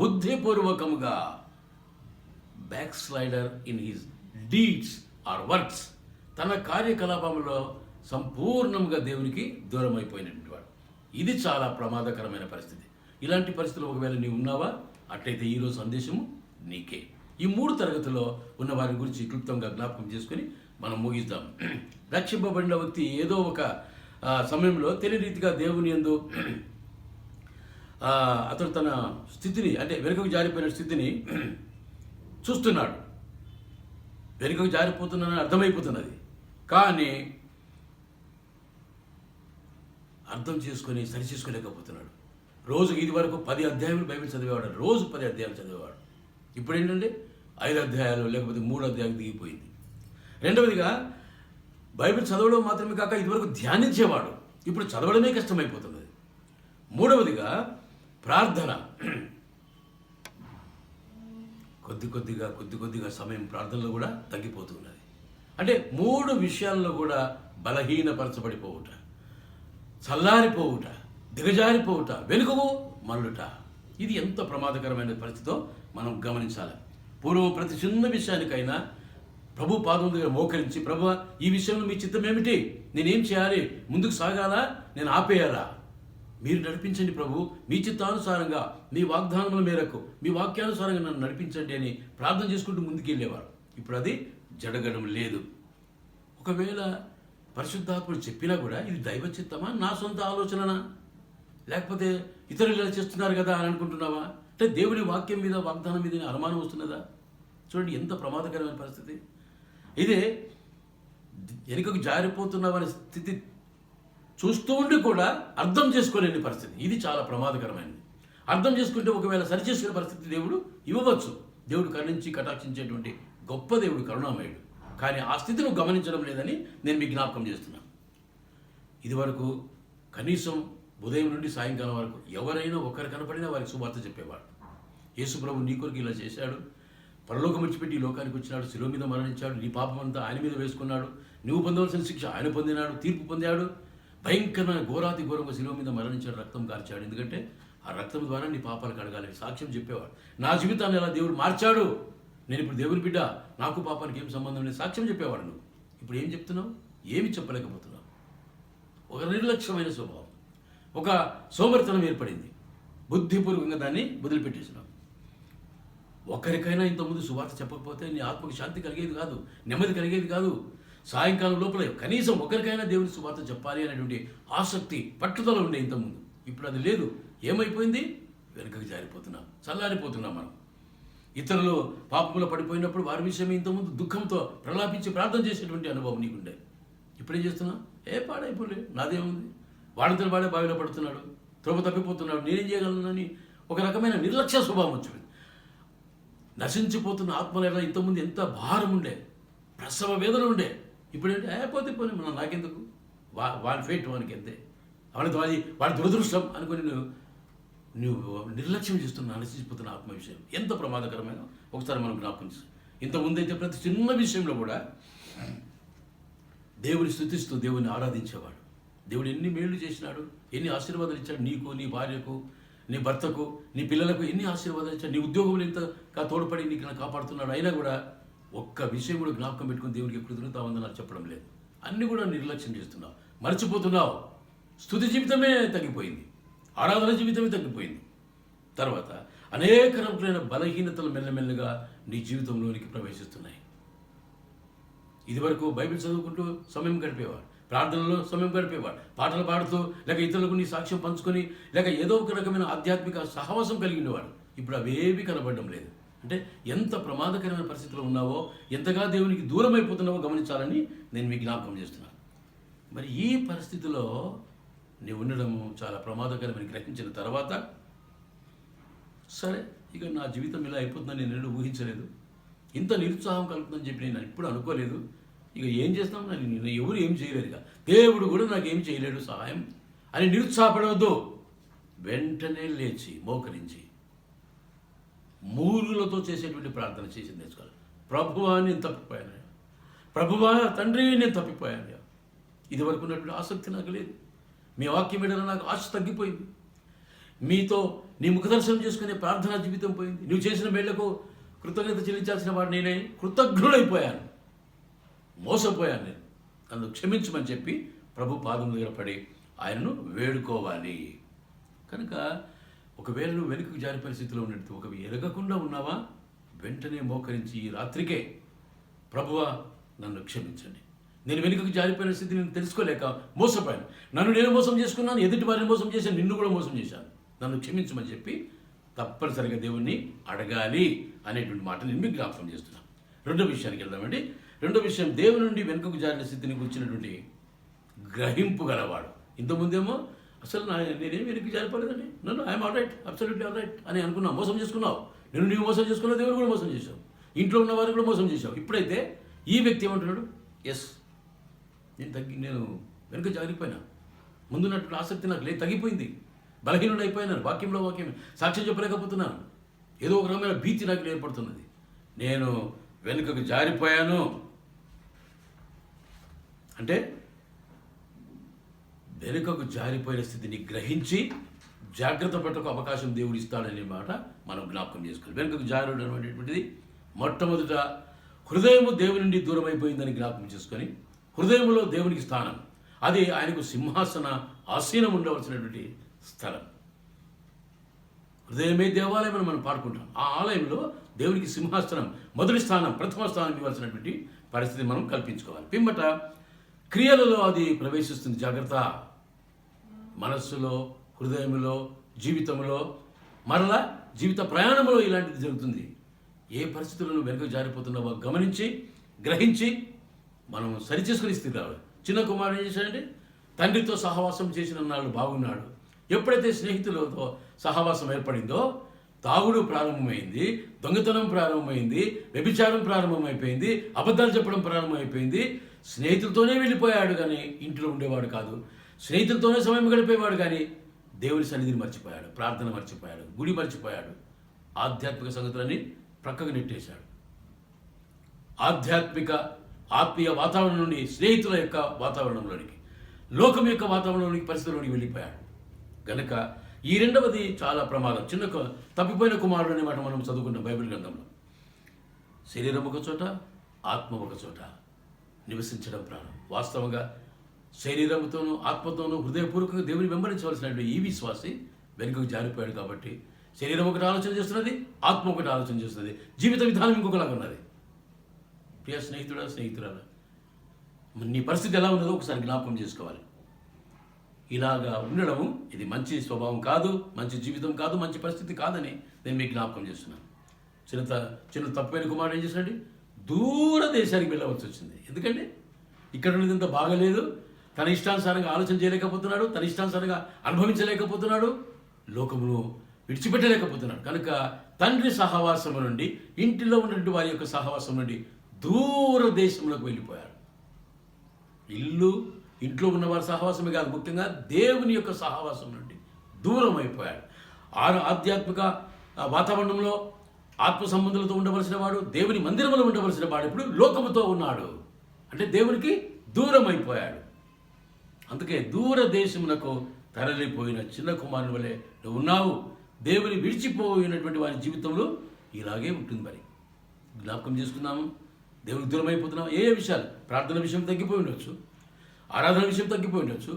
బుద్ధిపూర్వకముగా back slider in his deeds or works, తన కార్యకలాపంలో సంపూర్ణంగా దేవునికి దూరం అయిపోయినటువంటి వాడు. ఇది చాలా ప్రమాదకరమైన పరిస్థితి. ఇలాంటి పరిస్థితులు ఒకవేళ నీవు ఉన్నావా? అట్లయితే ఈరోజు సందేశము నీకే. ఈ 3 తరగతుల్లో ఉన్న వారి గురించి క్లుప్తంగా జ్ఞాపకం చేసుకొని మనం ముగిద్దాం. రక్షింపబడిన వ్యక్తి ఏదో ఒక సమయంలో తెలియరీతిగా దేవుని యందు అతడు తన స్థితిని, అంటే వెనుకకు జారిపోయిన స్థితిని చూస్తున్నాడు. వెనుకకు జారిపోతున్నానని అర్థమైపోతున్నది, కానీ అర్థం చేసుకొని సరిచేసుకోలేకపోతున్నాడు. రోజుకి ఇది వరకు 10 అధ్యాయాలు బైబిల్ చదివేవాడు, రోజు 10 అధ్యాయాలు చదివేవాడు. ఇప్పుడు ఏంటంటే 5 అధ్యాయాలు లేకపోతే 3 అధ్యాయాలు దిగిపోయింది. రెండవదిగా బైబిల్ చదవడం మాత్రమే కాక ఇదివరకు ధ్యానించేవాడు, ఇప్పుడు చదవడమే కష్టమైపోతున్నది. మూడవదిగా ప్రార్థన, కొద్ది కొద్దిగా సమయం ప్రార్థనలో కూడా తగ్గిపోతున్నది. అంటే 3 విషయాల్లో కూడా బలహీనపరచబడిపోవుట, చల్లారిపోవుట, దిగజారిపోవుట, వెనుకకు మళ్ళుట. ఇది ఎంత ప్రమాదకరమైన పరిస్థితితో మనం గమనించాలి. పూర్వం ప్రతి చిన్న విషయానికైనా ప్రభు పాదం దగ్గర మోకరించి, ప్రభు ఈ విషయంలో మీ చిత్తం ఏమిటి, నేనేం చేయాలి, ముందుకు సాగాలా, నేను ఆపేయాలా, మీరు నడిపించండి ప్రభు, మీ చిత్తానుసారంగా, మీ వాగ్దానముల మేరకు, మీ వాక్యానుసారంగా నన్ను నడిపించండి అని ప్రార్థన చేసుకుంటూ ముందుకెళ్ళేవారు. ఇప్పుడు అది జరగడం లేదు. ఒకవేళ పరిశుద్ధాత్ముడు చెప్పినా కూడా ఇది దైవ చిత్తమా, నా సొంత ఆలోచననా, లేకపోతే ఇతరులు ఇలా చేస్తున్నారు కదా అని అనుకుంటున్నావా? అంటే దేవుడి వాక్యం మీద, వాగ్దానం మీద అనుమానం వస్తున్నదా? చూడండి ఎంత ప్రమాదకరమైన పరిస్థితి. ఇదే వెనుకకు జారిపోతున్నామనే స్థితి చూస్తూ ఉండి కూడా అర్థం చేసుకోలేని పరిస్థితి. ఇది చాలా ప్రమాదకరమైనది. అర్థం చేసుకుంటే ఒకవేళ సరిచేసుకునే పరిస్థితి దేవుడు ఇవ్వవచ్చు. దేవుడు కరుణించి కటాక్షించేటువంటి గొప్ప దేవుడు, కరుణామయుడు. కానీ ఆ స్థితిని గమనించడం లేదని నేను మీకు జ్ఞాపకం చేస్తున్నాను. ఇదివరకు కనీసం ఉదయం నుండి సాయంకాలం వరకు ఎవరైనా ఒకరు కనపడినా వారికి సువార్త చెప్పేవాడు. యేసు ప్రభు నీ కొరకు ఇలా చేశాడు, పరలోకం విడిచిపెట్టి ఈ లోకానికి వచ్చినాడు, శిలువ మీద మరణించాడు, నీ పాపం అంతా ఆయన మీద వేసుకున్నాడు, నువ్వు పొందవలసిన శిక్ష ఆయన పొందినాడు, తీర్పు పొందాడు, భయంకరమైన ఘోరాతి ఘోరంగా శిలువ మీద మరణించాడు, రక్తం కార్చాడు. ఎందుకంటే ఆ రక్తం ద్వారా నీ పాపాలు కడగాలని సాక్ష్యం చెప్పేవాడు. నా జీవితాన్ని ఎలా దేవుడు మార్చాడు, నేను ఇప్పుడు దేవుని బిడ్డ, నాకు పాపానికి ఏం సంబంధం లేదు సాక్ష్యం చెప్పేవాడు. నువ్వు ఇప్పుడు ఏం చెప్తున్నావు? ఏమి చెప్పలేకపోతున్నావు. ఒక నిర్లక్ష్యమైన స్వభావం, ఒక సోమరితనం ఏర్పడింది. బుద్ధిపూర్వకంగా దాన్ని వదిలిపెట్టేసినావు. ఒకరికైనా ఇంతకుముందు సువార్త చెప్పకపోతే నీ ఆత్మకు శాంతి కలిగేది కాదు, నెమ్మది కలిగేది కాదు. సాయంకాలం లోపల కనీసం ఒకరికైనా దేవుని సువార్త చెప్పాలి అనేటువంటి ఆసక్తి, పట్టుదల ఉండే ఇంతకుముందు. ఇప్పుడు అది లేదు. ఏమైపోయింది? వెనుకకు జారిపోతున్నాం, చల్లారిపోతున్నాం. మనం ఇతరులు పాపంలో పడిపోయినప్పుడు వారి విషయమే ఇంతకుముందు దుఃఖంతో ప్రలాపించి ప్రార్థన చేసేటువంటి అనుభవం నీకుండే. ఇప్పుడేం చేస్తున్నావు? పాడైపోలే, నాదేముంది, వాడితో వాడే బావిలో పడుతున్నాడు, త్రోవ తప్పిపోతున్నాడు, నేనేం చేయగలనని ఒక రకమైన నిర్లక్ష్య స్వభావం వచ్చింది. నశించిపోతున్న ఆత్మల ఇంతకుముందు ఎంత భారం ఉండే, ప్రసవ వేదన ఉండే. ఇప్పుడేంటి? పోతే పోనీ మనం నాకెందుకు, వాడి ఫేట్ వానికి ఎంతే, వాడి దురదృష్టం అనుకుని నువ్వు నిర్లక్ష్యం చేస్తున్న నశించిపోతున్న ఆత్మ విషయం ఎంత ప్రమాదకరమైన ఒకసారి మనం జ్ఞాపకం చేస్తాం. ఇంతకుముందైతే ప్రతి చిన్న విషయంలో కూడా దేవుని స్తుతిస్తూ దేవుని ఆరాధించేవాడు. దేవుడు ఎన్ని మేళ్లు చేసినాడు, ఎన్ని ఆశీర్వాదాలు ఇచ్చాడు నీకు, నీ భార్యకు, నీ భర్తకు, నీ పిల్లలకు ఎన్ని ఆశీర్వాదాలు ఇచ్చాడు. నీ ఉద్యోగంలో ఎంతగా తోడ్పడి నీకు కాపాడుతున్నాడు. అయినా కూడా ఒక్క విషయం కూడా జ్ఞాపకం పెట్టుకుని దేవునికి కృతజ్ఞతావందనాలు నాకు చెప్పడం లేదు. అన్నీ కూడా నిర్లక్ష్యం చేస్తున్నావు, మర్చిపోతున్నావు. స్తుతి జీవితమే తగ్గిపోయింది, ఆరాధన జీవితమే తగ్గిపోయింది. తర్వాత అనేక రకమైన బలహీనతలు మెల్లమెల్లగా నీ జీవితంలోనికి ప్రవేశిస్తున్నాయి. ఇదివరకు బైబిల్ చదువుకుంటూ సమయం గడిపేవాడు, ప్రార్థనలో సమయం గడిపేవాడు, పాటలు పాడుతూ, లేక ఇతరులకు నీ సాక్ష్యం పంచుకొని, లేక ఏదో ఒక రకమైన ఆధ్యాత్మిక సహవాసం కలిగినవాడు. ఇప్పుడు అవేవి కనబడడం లేదు. అంటే ఎంత ప్రమాదకరమైన పరిస్థితిలో ఉన్నావో, ఎంతగా దేవునికి దూరం అయిపోతున్నావో గమనించాలని నేను మీకు జ్ఞాపకం చేస్తున్నాను. మరి ఈ పరిస్థితిలో నీవు ఉండడము చాలా ప్రమాదకరమని గ్రహించిన తర్వాత, సరే ఇక నా జీవితం ఇలా అయిపోతుందని నేను ఊహించలేదు, ఇంత నిరుత్సాహం కలుగుతుందని చెప్పి నేను ఇప్పుడు అనుకోలేదు, ఇక ఏం చేస్తాం, నేను ఎవరు ఏం చేయలేరు, ఇక దేవుడు కూడా నాకు ఏం చేయలేడు సహాయం అని నిరుత్సాహపడవద్దు. వెంటనే లేచి మోకరించి మూలులతో చేసేటువంటి ప్రార్థన చేసి నేర్చుకోవాలి. ప్రభువా నేను తప్పిపోయాను, ప్రభువా తండ్రి నేను తప్పిపోయాను. ఇది వరకు ఉన్నటువంటి ఆసక్తి నాకు లేదు. మీ వాక్యం మీద నాకు ఆశ తగ్గిపోయింది. మీతో నీ ముఖదర్శనం చేసుకునే ప్రార్థనా జీవితం పోయింది. నువ్వు చేసిన మేళ్లకు కృతజ్ఞత చెల్లించాల్సిన వాడు నేనే కృతజ్ఞుడైపోయాను, మోసపోయాను. నేను నన్ను క్షమించమని చెప్పి ప్రభు పాదం దగ్గర పడి ఆయనను వేడుకోవాలి. కనుక ఒకవేళ నువ్వు వెనుకకు జారి పరిస్థితిలో ఉన్నట్టు ఒక ఎరగకుండా ఉన్నావా, వెంటనే మోకరించి ఈ రాత్రికే ప్రభువా నన్ను క్షమించండి, నేను వెనుకకు జారిపోయిన స్థితి నేను తెలుసుకోలేక మోసపోయాను, నన్ను నేను మోసం చేసుకున్నాను, ఎదుటి వారిని మోసం చేశాను, నిన్ను కూడా మోసం చేశాను, నన్ను క్షమించమని చెప్పి తప్పనిసరిగా దేవుణ్ణి అడగాలి అనేటువంటి మాట నేను మీకు జ్ఞాపకం చేస్తున్నాను. రెండో విషయానికి వెళ్దామండి. రెండో విషయం, దేవుని నుండి వెనుకకు జారిన స్థితిని గురించినటువంటి గ్రహింపు గలవాడు. ఇంతకుముందేమో అసలు నేనేం వెనక్కి జారిపోలేదండి, నన్ను I'm all right, absolutely all right అని అనుకున్నావు. మోసం చేసుకున్నావు, నీవు మోసం చేసుకున్నావు, దేవుడు కూడా మోసం చేశావు, ఇంట్లో ఉన్న వారు కూడా మోసం చేశావు. ఇప్పుడైతే ఈ వ్యక్తి ఏమంటున్నాడు, ఎస్ నేను వెనుక జారిపోయినా, ముందున్నటువంటి ఆసక్తి నాకు లేదు, తగ్గిపోయింది, బలహీనుడు అయిపోయినాను, వాక్యం సాక్ష్యం చెప్పలేకపోతున్నాను, ఏదో ఒక రకమైన భీతి నాకు ఏర్పడుతున్నది, నేను వెనుకకు జారిపోయాను అంటే వెనుకకు జారిపోయిన స్థితిని గ్రహించి జాగ్రత్త పట్టకు అవకాశం దేవుడు ఇస్తాడనే మాట మనం జ్ఞాపకం చేసుకోవాలి. వెనుకకు జారడం అనేటువంటిది మొట్టమొదట హృదయము దేవుని నుండి దూరం అయిపోయిందని జ్ఞాపకం చేసుకొని, హృదయంలో దేవునికి స్థానం, అది ఆయనకు సింహాసన ఆసీనం ఉండవలసినటువంటి స్థలం. హృదయమే దేవాలయం అని మనం పాడుకుంటాం. ఆ ఆలయంలో దేవునికి సింహాసనం, మొదటి స్థానం, ప్రథమ స్థానం ఇవ్వాల్సినటువంటి పరిస్థితి మనం కల్పించుకోవాలి. పిమ్మట క్రియలలో అది ప్రవేశిస్తుంది. జాగ్రత్త. మనస్సులో, హృదయంలో, జీవితంలో, మరలా జీవిత ప్రయాణంలో ఇలాంటిది జరుగుతుంది. ఏ పరిస్థితులను వెనుక జారిపోతున్నావో గమనించి, గ్రహించి మనం సరిచేసుకుని స్థితి రావాలి. చిన్న కుమారుడు ఏం చేశాడంటే, తండ్రితో సహవాసం చేసిన నాళ్ళు బాగున్నాడు. ఎప్పుడైతే స్నేహితులతో సహవాసం ఏర్పడిందో తాగుడు ప్రారంభమైంది, దొంగతనం ప్రారంభమైంది, వ్యభిచారం ప్రారంభమైపోయింది, అబద్ధాలు చెప్పడం ప్రారంభమైపోయింది. స్నేహితులతోనే వెళ్ళిపోయాడు కానీ ఇంట్లో ఉండేవాడు కాదు. స్నేహితులతోనే సమయం గడిపేవాడు కానీ దేవుని సన్నిధిని మర్చిపోయాడు, ప్రార్థన మర్చిపోయాడు, గుడి మర్చిపోయాడు, ఆధ్యాత్మిక సంగతులన్నీ ప్రక్కకు నెట్టేశాడు. ఆత్మీయ వాతావరణం నుండి స్నేహితుల యొక్క వాతావరణంలోనికి, లోకం యొక్క వాతావరణంలోనికి, పరిస్థితుల్లోనికి వెళ్ళిపోయాడు. గనక ఈ రెండవది చాలా ప్రమాదం. తప్పిపోయిన కుమారుడు అనే మాట మనం చదువుకున్నాం బైబిల్ గ్రంథంలో. శరీరం ఒక చోట, ఆత్మ ఒక చోట నివసించడం ప్రారంభం. వాస్తవంగా శరీరంతోనూ ఆత్మతోనూ హృదయపూర్వకంగా దేవుని వెంబడించవలసినటువంటి ఈ విశ్వాసి వెనుకకు జారిపోయాడు. కాబట్టి శరీరం ఒకటి ఆలోచన చేస్తున్నది, ఆత్మ ఒకటి ఆలోచన చేస్తున్నది, జీవిత విధానం ఇంకొకలాగా ఉన్నది. ప్రియ స్నేహితురాలా, నీ పరిస్థితి ఎలా ఉన్నదో ఒకసారి జ్ఞాపకం చేసుకోవాలి. ఇలాగా ఉండడము ఇది మంచి స్వభావం కాదు, మంచి జీవితం కాదు, మంచి పరిస్థితి కాదని నేను మీకు జ్ఞాపకం చేస్తున్నాను. చిన్న తప్పైన కుమారుడు ఏం చేశాడు, దూర దేశానికి వెళ్ళవలసి వచ్చింది. ఎందుకంటే ఇక్కడ ఉన్నది ఇంత బాగలేదు, తన ఇష్టానుసారంగా ఆలోచన చేయలేకపోతున్నాడు, తన ఇష్టానుసారంగా అనుభవించలేకపోతున్నాడు, లోకమును విడిచిపెట్టలేకపోతున్నాడు. కనుక తండ్రి సహవాసం నుండి, ఇంటిలో ఉన్నటువంటి వారి యొక్క సహవాసం నుండి దూర దేశంలోకి వెళ్ళిపోయాడు. ఇంట్లో ఉన్నవారి సహవాసమే కాదు, ముఖ్యంగా దేవుని యొక్క సహవాసం నుండి దూరం అయిపోయాడు. ఆధ్యాత్మిక వాతావరణంలో ఆత్మ సంబంధులతో ఉండవలసిన వాడు, దేవుని మందిరంలో ఉండవలసిన వాడు ఇప్పుడు లోకముతో ఉన్నాడు, అంటే దేవునికి దూరం అయిపోయాడు. అందుకే దూర దేశమునకు తరలిపోయిన చిన్న కుమారుని వలె నువ్వు ఉన్నావు. దేవుని విడిచిపోయినటువంటి వారి జీవితంలో ఇలాగే ఉంటుంది. మరి జ్ఞాపకం చేసుకున్నాము, దేవునికి దూరం అయిపోతున్నాము. ఏ విషయాలు, ప్రార్థన విషయం తగ్గిపోయి ఉండొచ్చు, ఆరాధన విషయం తగ్గిపోయి ఉండొచ్చు,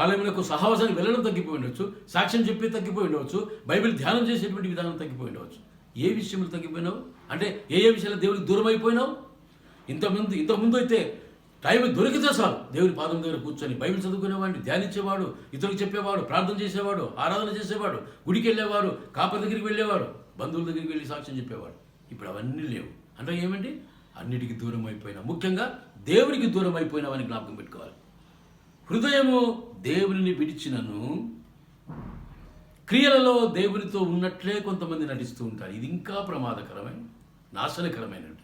ఆలయములకు సహవాసానికి వెళ్ళడం తగ్గిపోయి ఉండొచ్చు, సాక్ష్యం చెప్పి తగ్గిపోయి ఉండవచ్చు, బైబిల్ ధ్యానం చేసేటువంటి విధానం తగ్గిపోయి ఉండవచ్చు. ఏ విషయంలో తగ్గిపోయినావు అంటే ఏ విషయాలు దేవునికి దూరం అయిపోయినావు? ఇంతకుముందు అయితే టైం దొరికితే చాలు దేవుని పాదం దగ్గర కూర్చొని బైబిల్ చదువుకునేవాడిని, ధ్యానించేవాడు, ఇతరులకు చెప్పేవాడు, ప్రార్థన చేసేవాడు, ఆరాధన చేసేవాడు, గుడికి వెళ్ళేవాడు, కాపరి దగ్గరికి వెళ్ళేవాడు, బంధువుల దగ్గరికి వెళ్ళి సాక్ష్యం చెప్పేవాడు. ఇప్పుడు అవన్నీ లేవు. అంటే ఏమండి, అన్నిటికీ దూరం అయిపోయినా, ముఖ్యంగా దేవునికి దూరం అయిపోయినావని జ్ఞాపకం పెట్టుకోవాలి. హృదయము దేవుని విడిచినను క్రియలలో దేవునితో ఉన్నట్లే కొంతమంది నటిస్తూ ఉంటారు. ఇది ఇంకా ప్రమాదకరమైన, నాశనకరమైనట్టు.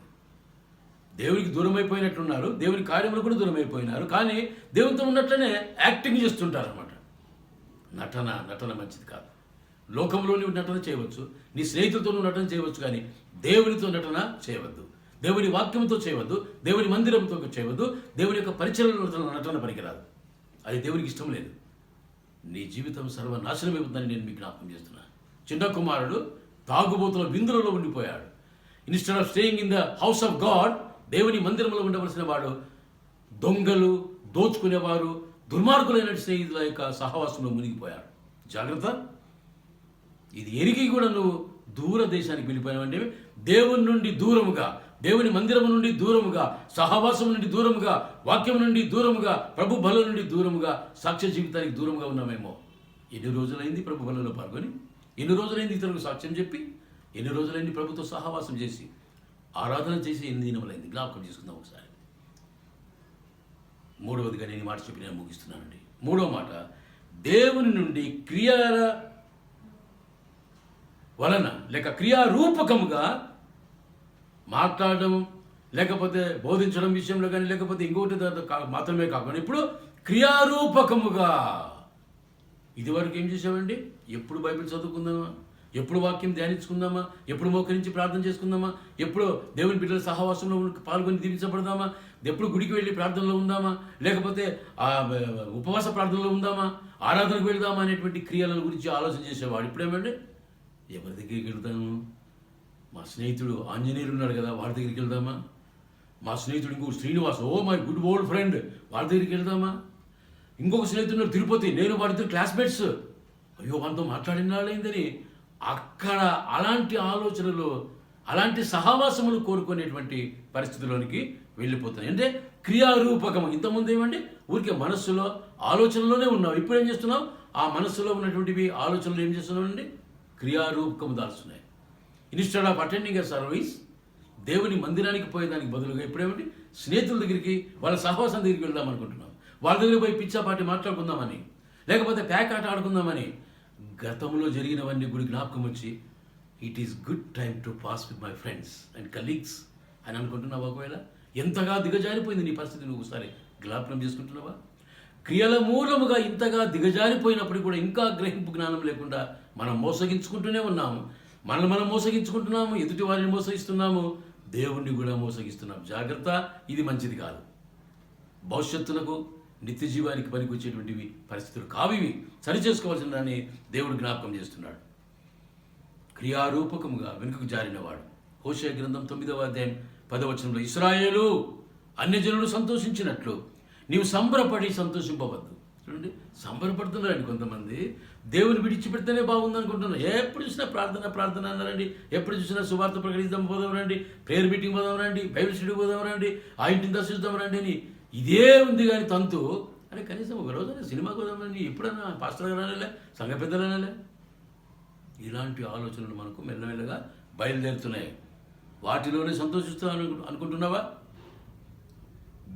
దేవునికి దూరం అయిపోయినట్లున్నారు, దేవుని కార్యములు కూడా దూరం అయిపోయినారు, కానీ దేవునితో ఉన్నట్లనే యాక్టింగ్ చేస్తుంటారు అన్నమాట. నటన మంచిది కాదు. లోకంలో నువ్వు నటన చేయవచ్చు, నీ స్నేహితులతో నువ్వు నటన చేయవచ్చు, కానీ దేవునితో నటన చేయవద్దు. దేవుని వాక్యంతో చేయవద్దు, దేవుని మందిరంతో చేయవద్దు, దేవుని యొక్క పరిచయంలో నటన పనికిరాదు. అది దేవునికి ఇష్టం లేదు. నీ జీవితం సర్వనాశనం అయిపోతుందని నేను మీకు జ్ఞాపకం చేస్తున్నాను. చిన్న కుమారుడు తాగుబోతుల విందులలో ఉండిపోయాడు. Instead of staying in the house of God, దేవుని మందిరంలో ఉండవలసిన వాడు దొంగలు, దోచుకునేవారు, దుర్మార్గులైన స్నేహితుల యొక్క సహవాసంలో మునిగిపోయాడు. జాగ్రత్త. ఇది ఎరిగి కూడా నువ్వు దూర దేశానికి వెళ్ళిపోయినావంటే దేవుని నుండి దూరముగా, దేవుని మందిరము నుండి దూరముగా, సహవాసం నుండి దూరముగా, వాక్యం నుండి దూరముగా, ప్రభు బలం నుండి దూరముగా, సాక్ష్య జీవితానికి దూరంగా ఉన్నామేమో. ఎన్ని రోజులైంది ప్రభు బలంలో పాల్గొని, ఎన్ని రోజులైంది ఇతరులకు సాక్ష్యం చెప్పి, ఎన్ని రోజులైంది ప్రభుతో సహవాసం చేసి, ఆరాధన చేసి ఎన్ని దినములైంది. జ్ఞాపకం చేసుకుందాం ఒకసారి. మూడవదిగా నేను ఈ మాట చెప్పి నేను ముగిస్తున్నానండి. మూడవ మాట, దేవుని నుండి క్రియల వలన లేక క్రియారూపకముగా మాట్లాడడం, లేకపోతే బోధించడం విషయంలో కానీ, లేకపోతే ఇంకొకటి మాత్రమే కాకుండా ఇప్పుడు క్రియారూపకముగా. ఇదివరకు ఏం చేసామండి? ఎప్పుడు బైబిల్ చదువుకుందామా, ఎప్పుడు వాక్యం ధ్యానించుకుందామా, ఎప్పుడు మోకరించి ప్రార్థన చేసుకుందామా, ఎప్పుడు దేవుని బిడ్డల సహవాసంలో పాల్గొని దీవించబడదామా, ఎప్పుడు గుడికి వెళ్ళి ప్రార్థనలో ఉందామా, లేకపోతే ఉపవాస ప్రార్థనలో ఉందామా, ఆరాధనకు వెళ్దామా అనేటువంటి క్రియల గురించి ఆలోచన చేసేవాడు. ఇప్పుడేమండి, ఎవరి దగ్గరికి వెళ్తాము? మా స్నేహితుడు ఆంజనేయులు ఉన్నాడు కదా, వాడి దగ్గరికి వెళ్దామా? మా స్నేహితుడు ఇంకొక Srinivas, oh my good old friend, వాడి దగ్గరికి వెళ్దామా? ఇంకొక స్నేహితుడు తిరుపతి, నేను వాడిద్దరు క్లాస్మేట్స్, అయ్యో వాళ్ళతో మాట్లాడినాడైందని అక్కడ అలాంటి ఆలోచనలు, అలాంటి సహవాసములు కోరుకునేటువంటి పరిస్థితుల్లోనికి వెళ్ళిపోతున్నాయి. అంటే క్రియారూపకం. ఇంతకుముందు ఏమండి, ఊరికే మనస్సులో ఆలోచనలోనే ఉన్నావు. ఇప్పుడు ఏం చేస్తున్నావు? ఆ మనస్సులో ఉన్నటువంటివి ఆలోచనలు ఏం చేస్తున్నావు అండి? క్రియారూపకము దాల్చున్నాయి. Instead of attending a service, దేవుని మందిరానికి పోయేదానికి బదులుగా ఇప్పుడేమిటి, స్నేహితుల దగ్గరికి, వాళ్ళ సహవాసం దగ్గరికి వెళ్దాం అనుకుంటున్నాం. వాళ్ళ దగ్గర పోయి పిచ్చాపాటి మాట్లాడుకుందామని, లేకపోతే ప్యాక్ ఆట ఆడుకుందామని, గతంలో జరిగినవన్నీ గుడి జ్ఞాపకం వచ్చి it is good time to pass with my friends and colleagues అని అనుకుంటున్నావా? ఒకవేళ ఎంతగా దిగజారిపోయింది నీ పరిస్థితి, నువ్వు ఒకసారి జ్ఞాపకం చేసుకుంటున్నావా? క్రియల మూలముగా ఇంతగా దిగజారిపోయినప్పుడు కూడా ఇంకా గ్రహింపు జ్ఞానం లేకుండా మనం మోసగించుకుంటూనే ఉన్నాము. మనం మోసగించుకుంటున్నాము, ఎదుటి వారిని మోసగిస్తున్నాము, దేవుణ్ణి కూడా మోసగిస్తున్నాం. జాగ్రత్త, ఇది మంచిది కాదు. భవిష్యత్తులకు, నిత్య జీవానికి పనికి వచ్చేటువంటివి పరిస్థితులు కావివి. సరి చేసుకోవాల్సిందని దేవుడు జ్ఞాపకం చేస్తున్నాడు. క్రియారూపకముగా వెనుకకు జారినవాడు. హోషేయ గ్రంథం 9వ అధ్యాయం 10వ వచనంలో, ఇశ్రాయేలు అన్యజనులు సంతోషించినట్లు నీవు సంబరపడి సంతోషింపవద్దు. చూడండి, సంబరపడుతున్నారండి కొంతమంది. దేవుని విడిచిపెడితేనే బాగుంది అనుకుంటున్నారు. ఎప్పుడు చూసినా ప్రార్థన అన్నారండి, ఎప్పుడు చూసినా సువార్త ప్రకటిద్దాం పోదాం రండి, ప్రేయర్ మీటింగ్ పోదాం రండి, బైబిల్ స్టడీ పోదాం రండి, ఆ ఇంటిని దర్శిద్దాం రండి అని ఇదే ఉంది. కానీ తంతు అరే కనీసం ఒక రోజైనా సినిమాకి పోదాం రండి, ఎప్పుడైనా పాస్టర్ గారు అనలే, సంఘ పెద్దలు అనలే. ఇలాంటి ఆలోచనలు మనకు మెల్లమెల్లగా బయలుదేరుతున్నాయి. వాటిలోనే సంతోషిస్తాను అనుకుంటున్నావా?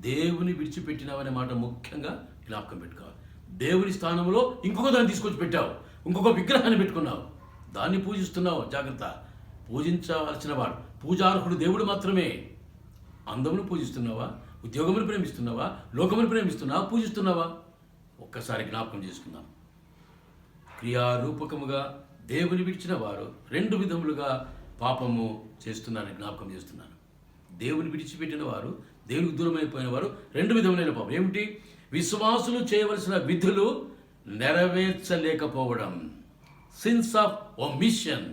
దేవుని విడిచిపెట్టినావనే మాట ముఖ్యంగా జ్ఞాపకం పెట్టుకోవాలి. దేవుని స్థానంలో ఇంకొక దాన్ని తీసుకొచ్చి పెట్టావు, ఇంకొక విగ్రహాన్ని పెట్టుకున్నావు, దాన్ని పూజిస్తున్నావు. జాగ్రత్త. పూజించవలసిన వాడు, పూజార్హుడు దేవుడు మాత్రమే. అందమును పూజిస్తున్నావా? ఉద్యోగమును ప్రేమిస్తున్నావా? లోకమును ప్రేమిస్తున్నావా? పూజిస్తున్నావా? ఒక్కసారి జ్ఞాపకం చేసుకుందాం. క్రియారూపకముగా దేవుని విడిచిన వారు రెండు విధములుగా పాపము చేస్తున్నారని జ్ఞాపకం చేస్తున్నాను. దేవుని విడిచిపెట్టిన వారు, దేవునికి దూరమైపోయిన వారు రెండు విధములైన పాపం. ఏమిటి? విశ్వాసులు చేయవలసిన విధులు నెరవేర్చలేకపోవడం, సిన్స్ ఆఫ్ ఒమిషన్.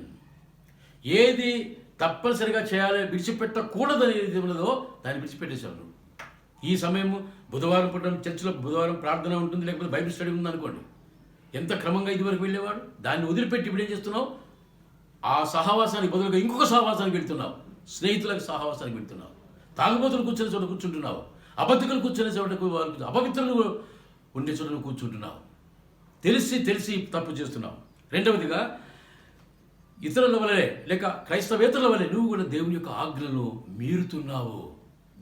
ఏది తప్పనిసరిగా చేయాలి, విడిచిపెట్టకూడదని ఏది ఉన్నదో దాన్ని విడిచిపెట్టేసేవారు. ఈ సమయం బుధవారం పూట చర్చిలో బుధవారం ప్రార్థన ఉంటుంది, లేకపోతే బైబిల్ స్టడీ ఉందనుకోండి, ఎంత క్రమంగా ఇదివరకు వెళ్ళేవాడు, దాన్ని వదిలిపెట్టి ఇప్పుడు ఏం చేస్తున్నావు? ఆ సహవాసానికి బదులుగా ఇంకొక సహవాసానికి వెళ్తున్నావు, స్నేహితులకు సహవాసానికి వెళ్తున్నావు, తాగుబోతులు కూర్చునే చోట కూర్చుంటున్నావు, అబద్ధికులు కూర్చునే చోటకు, అపవిత్రులు ఉండే చోట కూర్చుంటున్నావు. తెలిసి తప్పు చేస్తున్నావు. రెండవదిగా ఇతరుల వలె లేక క్రైస్తవేతరుల వలె నువ్వు కూడా దేవుని యొక్క ఆజ్ఞలను మీరుతున్నావు.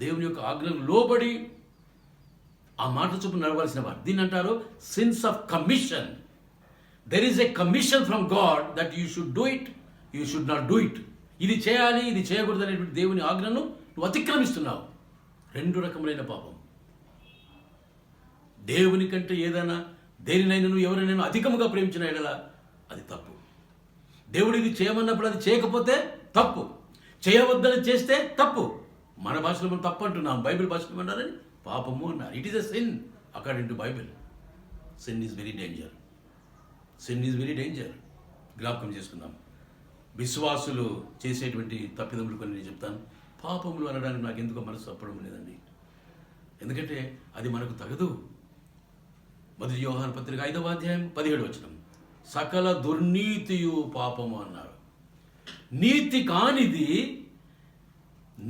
దేవుని యొక్క ఆజ్ఞలను లోబడి ఆ మాట చొప్పున నడవలసిన వాడు. దీన్ని అంటారు since of commission. There is a commission from God that you should do it, you should not do it. ఇది చేయాలి, ఇది చేయకూడదు అనేటువంటి దేవుని ఆజ్ఞను నువ్వు అతిక్రమిస్తున్నావు. రెండు రకములైన పాపం. దేవుని కంటే ఏదైనా దేనినైనా నువ్వు ఎవరైనా అధికముగా ప్రేమించిన ఎడల అది తప్పు. దేవుడు ఇది చేయమన్నప్పుడు అది చేయకపోతే తప్పు, చేయవద్దని చేస్తే తప్పు. మన భాషలో మనం తప్పు అంటున్నాం, బైబిల్ భాషలో ఏమన్నారని పాపము అన్నారు. It is a sin according to Bible. Sin is very danger, sin is very danger. జ్ఞాపకం చేసుకుందాం. విశ్వాసులు చేసేటువంటి తప్పిదములు కొన్ని నేను చెప్తాను. పాపములు అనడానికి నాకు ఎందుకో మనసు అప్పడం లేదండి, ఎందుకంటే అది మనకు తగదు. మొదటి యోహాను పత్రిక 5వ అధ్యాయం 17వ వచనం, సకల దుర్నీతియు పాపము అన్నారు.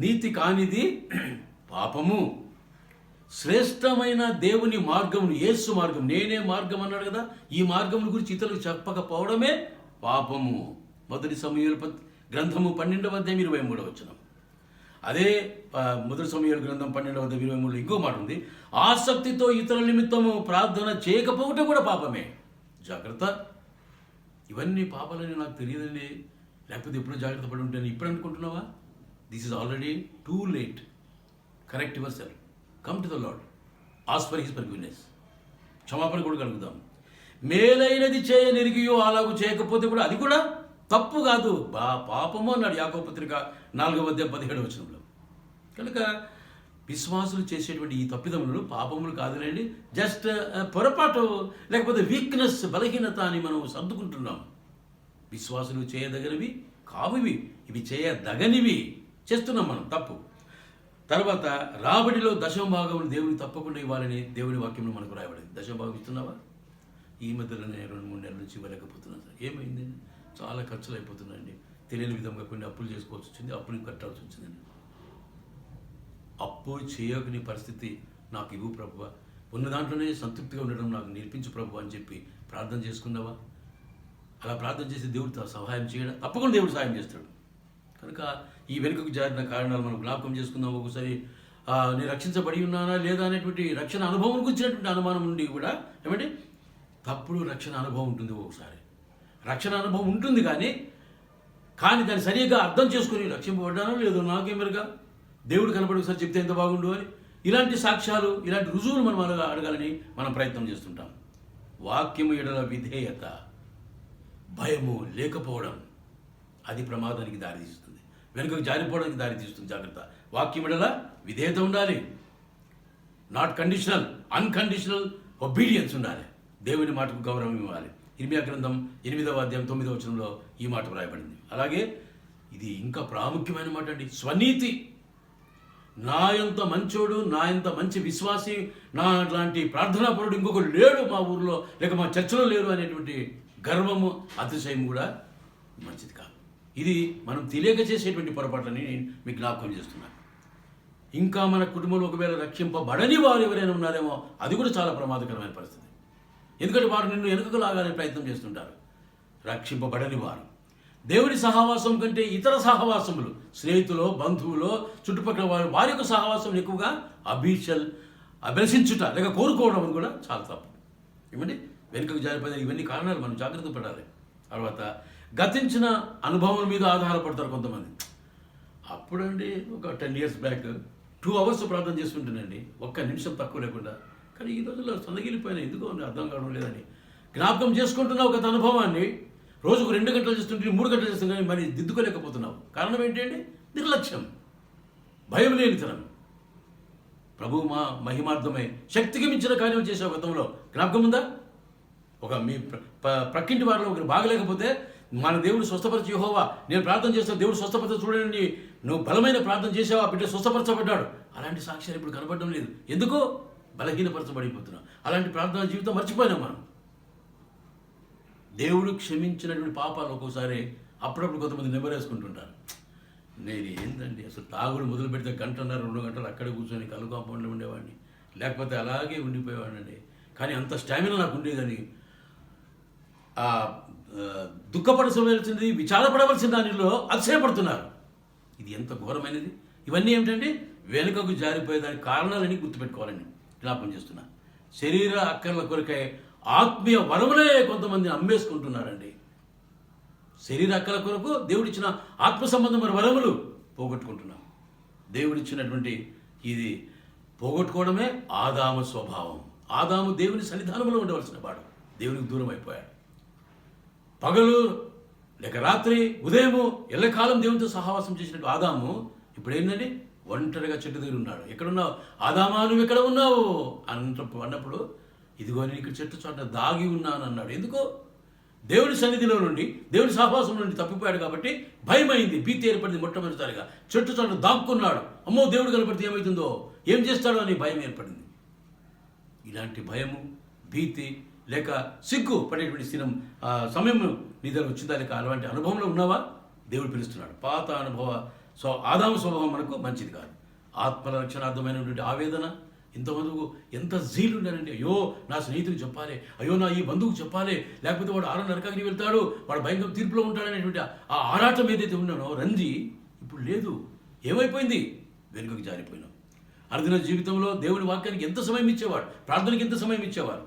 నీతి కానిది పాపము. శ్రేష్టమైన దేవుని మార్గమును, యేసు మార్గం, నేనే మార్గం అన్నాడు కదా, ఈ మార్గం గురించి ఇతరులకు చెప్పకపోవడమే పాపము. మొదటి సమూయేలు గ్రంథము 12వ అధ్యాయం 23వ వచనం. అదే మొదటి సమూయేలు గ్రంథం 12వ అధ్యాయం 23లో ఇంకో మాట ఉంది, ఆసక్తితో ఇతరుల నిమిత్తము ప్రార్థన చేయకపోవటం కూడా పాపమే. జాగ్రత్త. ఇవన్నీ పాపాలని నాకు తెలియదండి, లేకపోతే ఎప్పుడో జాగ్రత్త పడి ఉంటాను. ఇప్పుడు అనుకుంటున్నావా? This is already too late. Correct your self, come to the lord, ask for his forgiveness. క్షమాపణ కూడా కలుగుదాం. మేలైనది చేయనెరిగియో అలాగూ చేయకపోతే కూడా అది కూడా తప్పు కాదు, పాపము అన్నాడు యాకోబు పత్రిక 4వ అధ్యాయం 17వ వచనంలో. కనుక విశ్వాసులు చేసేటువంటి ఈ తప్పిదములు పాపములు కాదులేండి, జస్ట్ పొరపాటు లేకపోతే వీక్నెస్, బలహీనత అని మనం సర్దుకుంటున్నాం. విశ్వాసులు చేయదగినవి కావివి, ఇవి చేయదగనివి చేస్తున్నాం మనం, తప్పు. తర్వాత రాబడిలో దశమ భాగములు దేవుని తప్పకుండా ఇవ్వాలని దేవుని వాక్యంలో మనకు రాయబడింది. దశమ భాగం ఇస్తున్నావా? ఈ మధ్యలోనే 2-3 నెలల నుంచి ఇవ్వలేకపోతున్నాను సార్. ఏమైంది? చాలా ఖర్చులు అయిపోతున్నాయండి. తెలియని విధంగా కొన్ని అప్పులు చేసుకోవాల్సి వచ్చింది, అప్పులు కట్టాల్సి వచ్చిందండి. అప్పు చేయకని పరిస్థితి నాకు ఇవ్వు ప్రభువా, ఉన్న దాంట్లోనే సంతృప్తిగా ఉండడం నాకు నేర్పించు ప్రభువా అని చెప్పి ప్రార్థన చేసుకున్నావా? అలా ప్రార్థన చేసి దేవుడు సహాయం చేయడం, తప్పకుండా దేవుడు సహాయం చేస్తాడు. కనుక ఈ వెనుకకు జారిన కారణాలు మనం జ్ఞాపకం చేసుకుందాం. ఒకసారి నేను రక్షించబడి ఉన్నానా లేదా అనేటువంటి రక్షణ అనుభవం గురించినటువంటి అనుమానం నుండి కూడా ఏమంటే తప్పుడు రక్షణ అనుభవం ఉంటుంది. ఒకసారి రక్షణ అనుభవం ఉంటుంది కానీ దాన్ని సరిగ్గా అర్థం చేసుకుని రక్షింపబడ్డానో లేదో నాకేమరుగా, దేవుడు కనపడి ఒకసారి చెప్తే ఎంత బాగుండు అని ఇలాంటి సాక్ష్యాలు, ఇలాంటి రుజువులు మనం అడగాలని మనం ప్రయత్నం చేస్తుంటాం. వాక్యము ఎడల విధేయత, భయము లేకపోవడం అది ప్రమాదానికి దారితీస్తుంది, వెనుకకు జారిపోవడానికి దారితీస్తుంది. జాగ్రత్త. వాక్యం ఎడల విధేయత ఉండాలి, నాట్ కండిషనల్, అన్కండిషనల్ ఒబీడియన్స్ ఉండాలి. దేవుని మాటకు గౌరవం ఇవ్వాలి. ఇర్మియా గ్రంథం 8వ అధ్యాయం 9వ వచనంలో ఈ మాట వ్రాయబడింది. అలాగే ఇది ఇంకా ప్రాముఖ్యమైన మాట అండి, స్వనీతి. నా ఎంత మంచోడు, నా ఎంత మంచి విశ్వాసి, నా లాంటి ప్రార్థనాపరుడు ఇంకొకరు లేడు మా ఊర్లో లేక మా చర్చలో లేరు అనేటువంటి గర్వము, అతిశయం కూడా మంచిది కాదు. ఇది మనం తెలియక చేసేటువంటి పొరపాట్లని నేను మీకు జ్ఞాపకం చేస్తున్నాను. ఇంకా మన కుటుంబంలో ఒకవేళ రక్షింపబడని వారు ఎవరైనా ఉన్నారేమో అది కూడా చాలా ప్రమాదకరమైన పరిస్థితి. ఎందుకంటే వారు నిన్ను వెనుకకు లాగానే ప్రయత్నం చేస్తుంటారు. రక్షింపబడని వారు దేవుని సహవాసం కంటే ఇతర సహవాసములు, స్నేహితులు, బంధువులు, చుట్టుపక్కల వారి యొక్క సహవాసం ఎక్కువగా అభిలషించుట లేక కోరుకోవడం అని కూడా చాలా తప్పు. ఏమండి వెనుకకు జారిపోయిన ఇవన్నీ కారణాలు, మనం జాగ్రత్త పడాలి. తర్వాత గతించిన అనుభవం మీద ఆధారపడతారు కొంతమంది. అప్పుడండి ఒక 10 years బ్యాక్ 2 hours ప్రార్థన చేస్తుంటానండి, ఒక్క నిమిషం తక్కువ లేకుండా. కానీ ఈ రోజుల్లో సొందగిలిపోయినా ఎందుకో అర్థం కావడం లేదని జ్ఞాపకం చేసుకుంటున్నావు ఒక అనుభవాన్ని. రోజుకు 2 గంటలు చేస్తుంటే 3 గంటలు చేస్తుంది కానీ మరి దిద్దుకోలేకపోతున్నావు. కారణం ఏంటండి? నిర్లక్ష్యం, భయం లేనితనం. ప్రభు మా మహిమార్థమై శక్తికి మించిన కార్యం చేసావు గతంలో, జ్ఞాపకం ఉందా? ఒక మీ ప్రక్కింటి వారిలో ఒకరు బాగలేకపోతే మన దేవుడు స్వస్థపరిచి, యెహోవా నేను ప్రార్థన చేస్తాను దేవుడు స్వస్థపరిచ చూడండి, నువ్వు బలమైన ప్రార్థన చేసావా, బిడ్డ స్వస్థపరచబడ్డాడు. అలాంటి సాక్ష్యాలు ఇప్పుడు కనబడడం లేదు. ఎందుకో? బలహీనపరచబడిపోతున్నాం. అలాంటి ప్రార్థన జీవితం మర్చిపోయినాం మనం. దేవుడు క్షమించినటువంటి పాపాలు ఒక్కోసారి అప్పుడప్పుడు కొంతమంది నెమరేసుకుంటుంటారు. నేను ఏందండి అసలు తాగుడు మొదలు పెడితే 1.5-2 గంటలు అక్కడే కూర్చొని కళ్ళు కాంపౌండ్లో ఉండేవాడిని, లేకపోతే అలాగే ఉండిపోయేవాడినండి. కానీ అంత స్టామినా నాకు ఉండేదని దుఃఖపడవలసింది, విచారపడవలసిన దానిలో అతిశయపడుతున్నారు. ఇది ఎంత ఘోరమైనది. ఇవన్నీ ఏమిటంటే వెనుకకు జారిపోయేదానికి కారణాలని గుర్తుపెట్టుకోవాలని జ్ఞాపకం చేస్తున్నా. శరీర అక్కర్ల కొరకై ఆత్మీయ వరములే కొంతమంది అమ్మేసుకుంటున్నారండి. శరీర అక్కర్ల కొరకు దేవుడిచ్చిన ఆత్మ సంబంధమైన వరములు పోగొట్టుకుంటున్నాం. దేవుడిచ్చినటువంటి ఇది పోగొట్టుకోవడమే ఆదాము స్వభావం. ఆదాము దేవుని సన్నిధానంలో ఉండవలసిన వాడు దేవునికి దూరం అయిపోయాడు. పగలు లేక రాత్రి ఉదయము ఎల్లకాలం దేవునితో సహవాసం చేసినట్టు ఆదాము ఇప్పుడు ఏంటంటే ఒంటరిగా చెట్టు దగ్గర ఉన్నాడు. ఎక్కడున్నావు ఆదామా, నువ్వు ఎక్కడ ఉన్నావు అన్నప్పుడు ఇదిగో నేను ఇక్కడ చెట్టు చోట దాగి ఉన్నాను అన్నాడు. ఎందుకో దేవుని సన్నిధిలో నుండి దేవుని సహవాసం నుండి తప్పిపోయాడు కాబట్టి భయమైంది, భీతి ఏర్పడింది. మొట్టమొదటిసారిగా చెట్టు చోట దాక్కున్నాడు. అమ్మో దేవుడు కనపడితే ఏమవుతుందో, ఏం చేస్తాడో అని భయం ఏర్పడింది. ఇలాంటి భయము, భీతి లేక సిగ్గు పడేటువంటి సమయం నీ దగ్గర వచ్చిందా, లేక అలాంటి అనుభవంలో ఉన్నావా? దేవుడు పిలుస్తున్నాడు. పాత అనుభవ ఆదాము స్వభావం మనకు మంచిది కాదు. ఆత్మల రక్షణార్థమైనటువంటి ఆవేదన ఇంతమందుకు ఎంత జీలు ఉండాలంటే, అయ్యో నా స్నేహితుడికి చెప్పాలి, అయ్యో నా ఈ బంధువుకు చెప్పాలి, లేకపోతే వాడు ఆరో నరకానికి వెళ్తాడు, వాడు భయంకర తీర్పులో ఉంటాడనేటువంటి ఆ ఆరాటం ఏదైతే ఉన్నానో రంజి ఇప్పుడు లేదు. ఏమైపోయింది? వెనుకకు జారిపోయినాం. అనుదిన జీవితంలో దేవుని వాక్యానికి ఎంత సమయం ఇచ్చేవాడు, ప్రార్థనకి ఎంత సమయం ఇచ్చేవారు,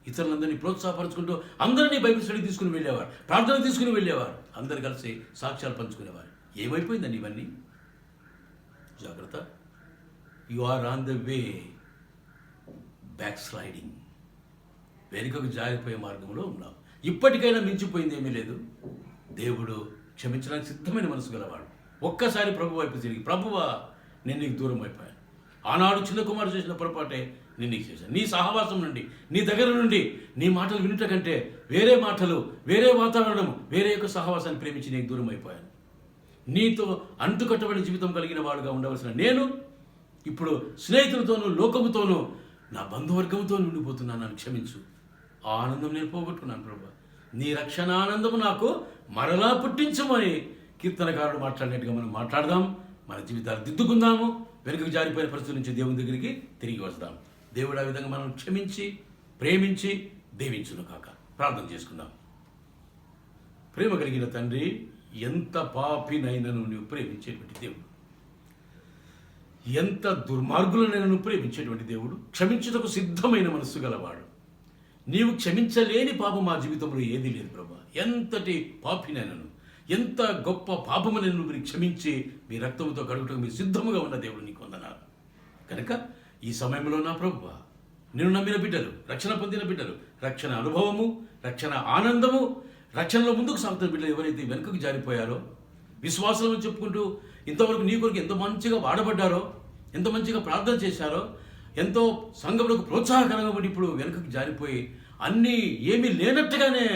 ఇతరులందరినీ ప్రోత్సాహపరుచుకుంటూ అందరినీ బైబిల్ స్టడీ తీసుకుని వెళ్ళేవారు, ప్రార్థన తీసుకుని వెళ్ళేవారు, అందరు కలిసి సాక్ష్యాలు పంచుకునేవారు. ఏమైపోయిందండి ఇవన్నీ? జాగ్రత్త. You are on the way back sliding. వెనుకకు జారిపోయే మార్గంలో ఉన్నావు. ఇప్పటికైనా మించిపోయింది ఏమీ లేదు. దేవుడు క్షమించడానికి సిద్ధమైన మనసు గలవాడు. ఒక్కసారి ప్రభు వైపు తిరిగి, ప్రభువా నేను నీకు దూరం అయిపోయాను, ఆనాడు చిన్న కుమారుడు చేసిన పొరపాటే నేను నీకు చేశాను, నీ సహవాసం నుండి, నీ దగ్గర నుండి నీ మాటలు వినుట కంటే వేరే మాటలు, వేరే వాతావరణం, వేరే యొక్క సహవాసాన్ని ప్రేమించి నీకు దూరం అయిపోయాను. నీతో అంటుకట్టబడిన జీవితం కలిగిన వాడుగా ఉండవలసిన నేను ఇప్పుడు స్నేహితులతోనూ లోకముతోనూ నా బంధువర్గంతో ఉండిపోతున్నాను, నన్ను క్షమించు. ఆ ఆనందం నేను పోగొట్టుకున్నాను ప్రభు. నీ రక్షణ ఆనందము నాకు మరలా పుట్టించమని కీర్తనకారుడు మాట్లాడినట్టుగా మనం మాట్లాడదాం. మన జీవితాలు దిద్దుకుందాము. వెనుకకు జారిపోయిన పరిస్థితుల నుంచి దేవుని దగ్గరికి తిరిగి వస్తాం. దేవుడు ఆ విధంగా మనం క్షమించి ప్రేమించి దీవించును కాక. ప్రార్థన చేసుకుందాం. ప్రేమ కలిగిన తండ్రి, ఎంత పాపినైనను నువ్వు ప్రేమించేటువంటి దేవుడు, ఎంత దుర్మార్గులనైనా నువ్వు ప్రేమించేటువంటి దేవుడు, క్షమించుటకు సిద్ధమైన మనస్సు గలవాడు. నీవు క్షమించలేని పాపం మా జీవితంలో ఏదీ లేదు ప్రభా. ఎంతటి పాపినైనను, ఎంత గొప్ప పాపమునైనా నువ్వు క్షమించి మీ రక్తంతో కడుగుటకు మీరు సిద్ధముగా ఉన్న దేవుడు నీకు వందనాలు. కనుక ఈ సమయంలో నా ప్రభువా, నేను నమ్మిన బిడ్డలు, రక్షణ పొందిన బిడ్డలు, రక్షణ అనుభవము, రక్షణ ఆనందము, రక్షణలో ముందుకు సాగుతున్న బిడ్డలు ఎవరైతే వెనుకకు జారిపోయారో, విశ్వాసాలను చెప్పుకుంటూ ఇంతవరకు నీ కొరకు ఎంత మంచిగా వాడబడ్డారో, ఎంత మంచిగా ప్రార్థన చేశారో, ఎంతో సంఘములకు ప్రోత్సాహకరంగా ఉండి ఇప్పుడు వెనుకకు జారిపోయి అన్నీ ఏమీ లేనట్టుగానే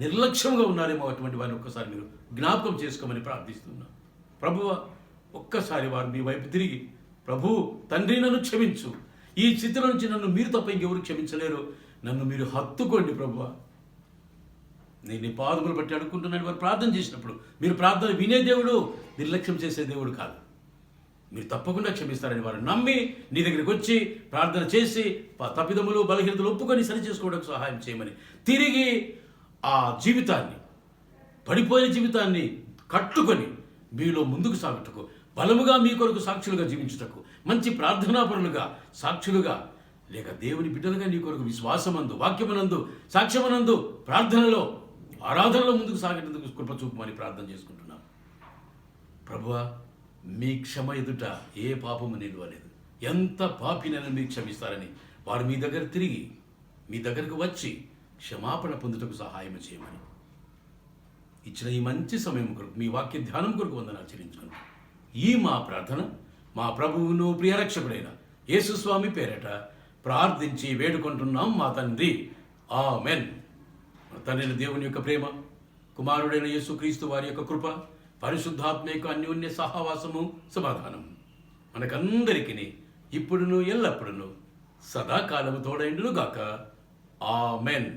నిర్లక్ష్యంగా ఉన్నారేమో, అటువంటి వారిని ఒక్కసారి మీరు జ్ఞాపకం చేసుకోమని ప్రార్థిస్తున్నాం. ప్రభువా, ఒక్కసారి వారు మీ వైపు తిరిగి, ప్రభు తండ్రి నన్ను క్షమించు, ఈ స్థితిలో నుంచి నన్ను మీరు తప్ప ఇంకెవరు క్షమించలేరు, నన్ను మీరు హత్తుకోండి ప్రభువా, నేను నీ పాదములు బట్టి అడుక్కుంటున్నాను వారు ప్రార్థన చేసినప్పుడు మీరు ప్రార్థన వినే దేవుడు, నిర్లక్ష్యం చేసే దేవుడు కాదు. మీరు తప్పకుండా క్షమిస్తారని వారు నమ్మి నీ దగ్గరికి వచ్చి ప్రార్థన చేసి తప్పిదములు బలహీనతలు ఒప్పుకొని సరి చేసుకోవడానికి సహాయం చేయమని, తిరిగి ఆ జీవితాన్ని, పడిపోయిన జీవితాన్ని కట్టుకొని మీలో ముందుకు సాగుటకు, బలముగా మీ కొరకు సాక్షులుగా జీవించుటకు, మంచి ప్రార్థనాపరులుగా, సాక్షులుగా లేక దేవుని బిడ్డలుగా నీ కొరకు విశ్వాసమందు, వాక్యమునందు, సాక్ష్యమునందు, ప్రార్థనలో, ఆరాధనలో ముందుకు సాగేందుకు కృప చూపమని ప్రార్థన చేసుకుంటున్నాం. ప్రభువా, మీ క్షమ ఎదుట ఏ పాపము నిలవలేదు. ఎంత పాపినైనా మీరు క్షమిస్తారని వారు మీ దగ్గర తిరిగి మీ దగ్గరకు వచ్చి క్షమాపణ పొందుటకు సహాయం చేయమని ఇచ్చిన ఈ మంచి సమయం కొరకు, మీ వాక్య ధ్యానం కొరకు వందనాలు చెల్లించుకున్నాం. ఈ మా ప్రార్థన మా ప్రభువును ప్రియరక్షకుడైన యేసు స్వామి పేరట ప్రార్థించి వేడుకుంటున్నాం మా తండ్రి. ఆమెన్. తండ్రి దేవుని యొక్క ప్రేమ, కుమారుడైన యేసుక్రీస్తు వారి యొక్క కృప, పరిశుద్ధాత్మ యొక్క అన్యోన్య సహవాసము, సమాధానం మనకందరికీ ఇప్పుడును ఎల్లప్పుడును సదాకాలము తోడైండును గాక. ఆమెన్.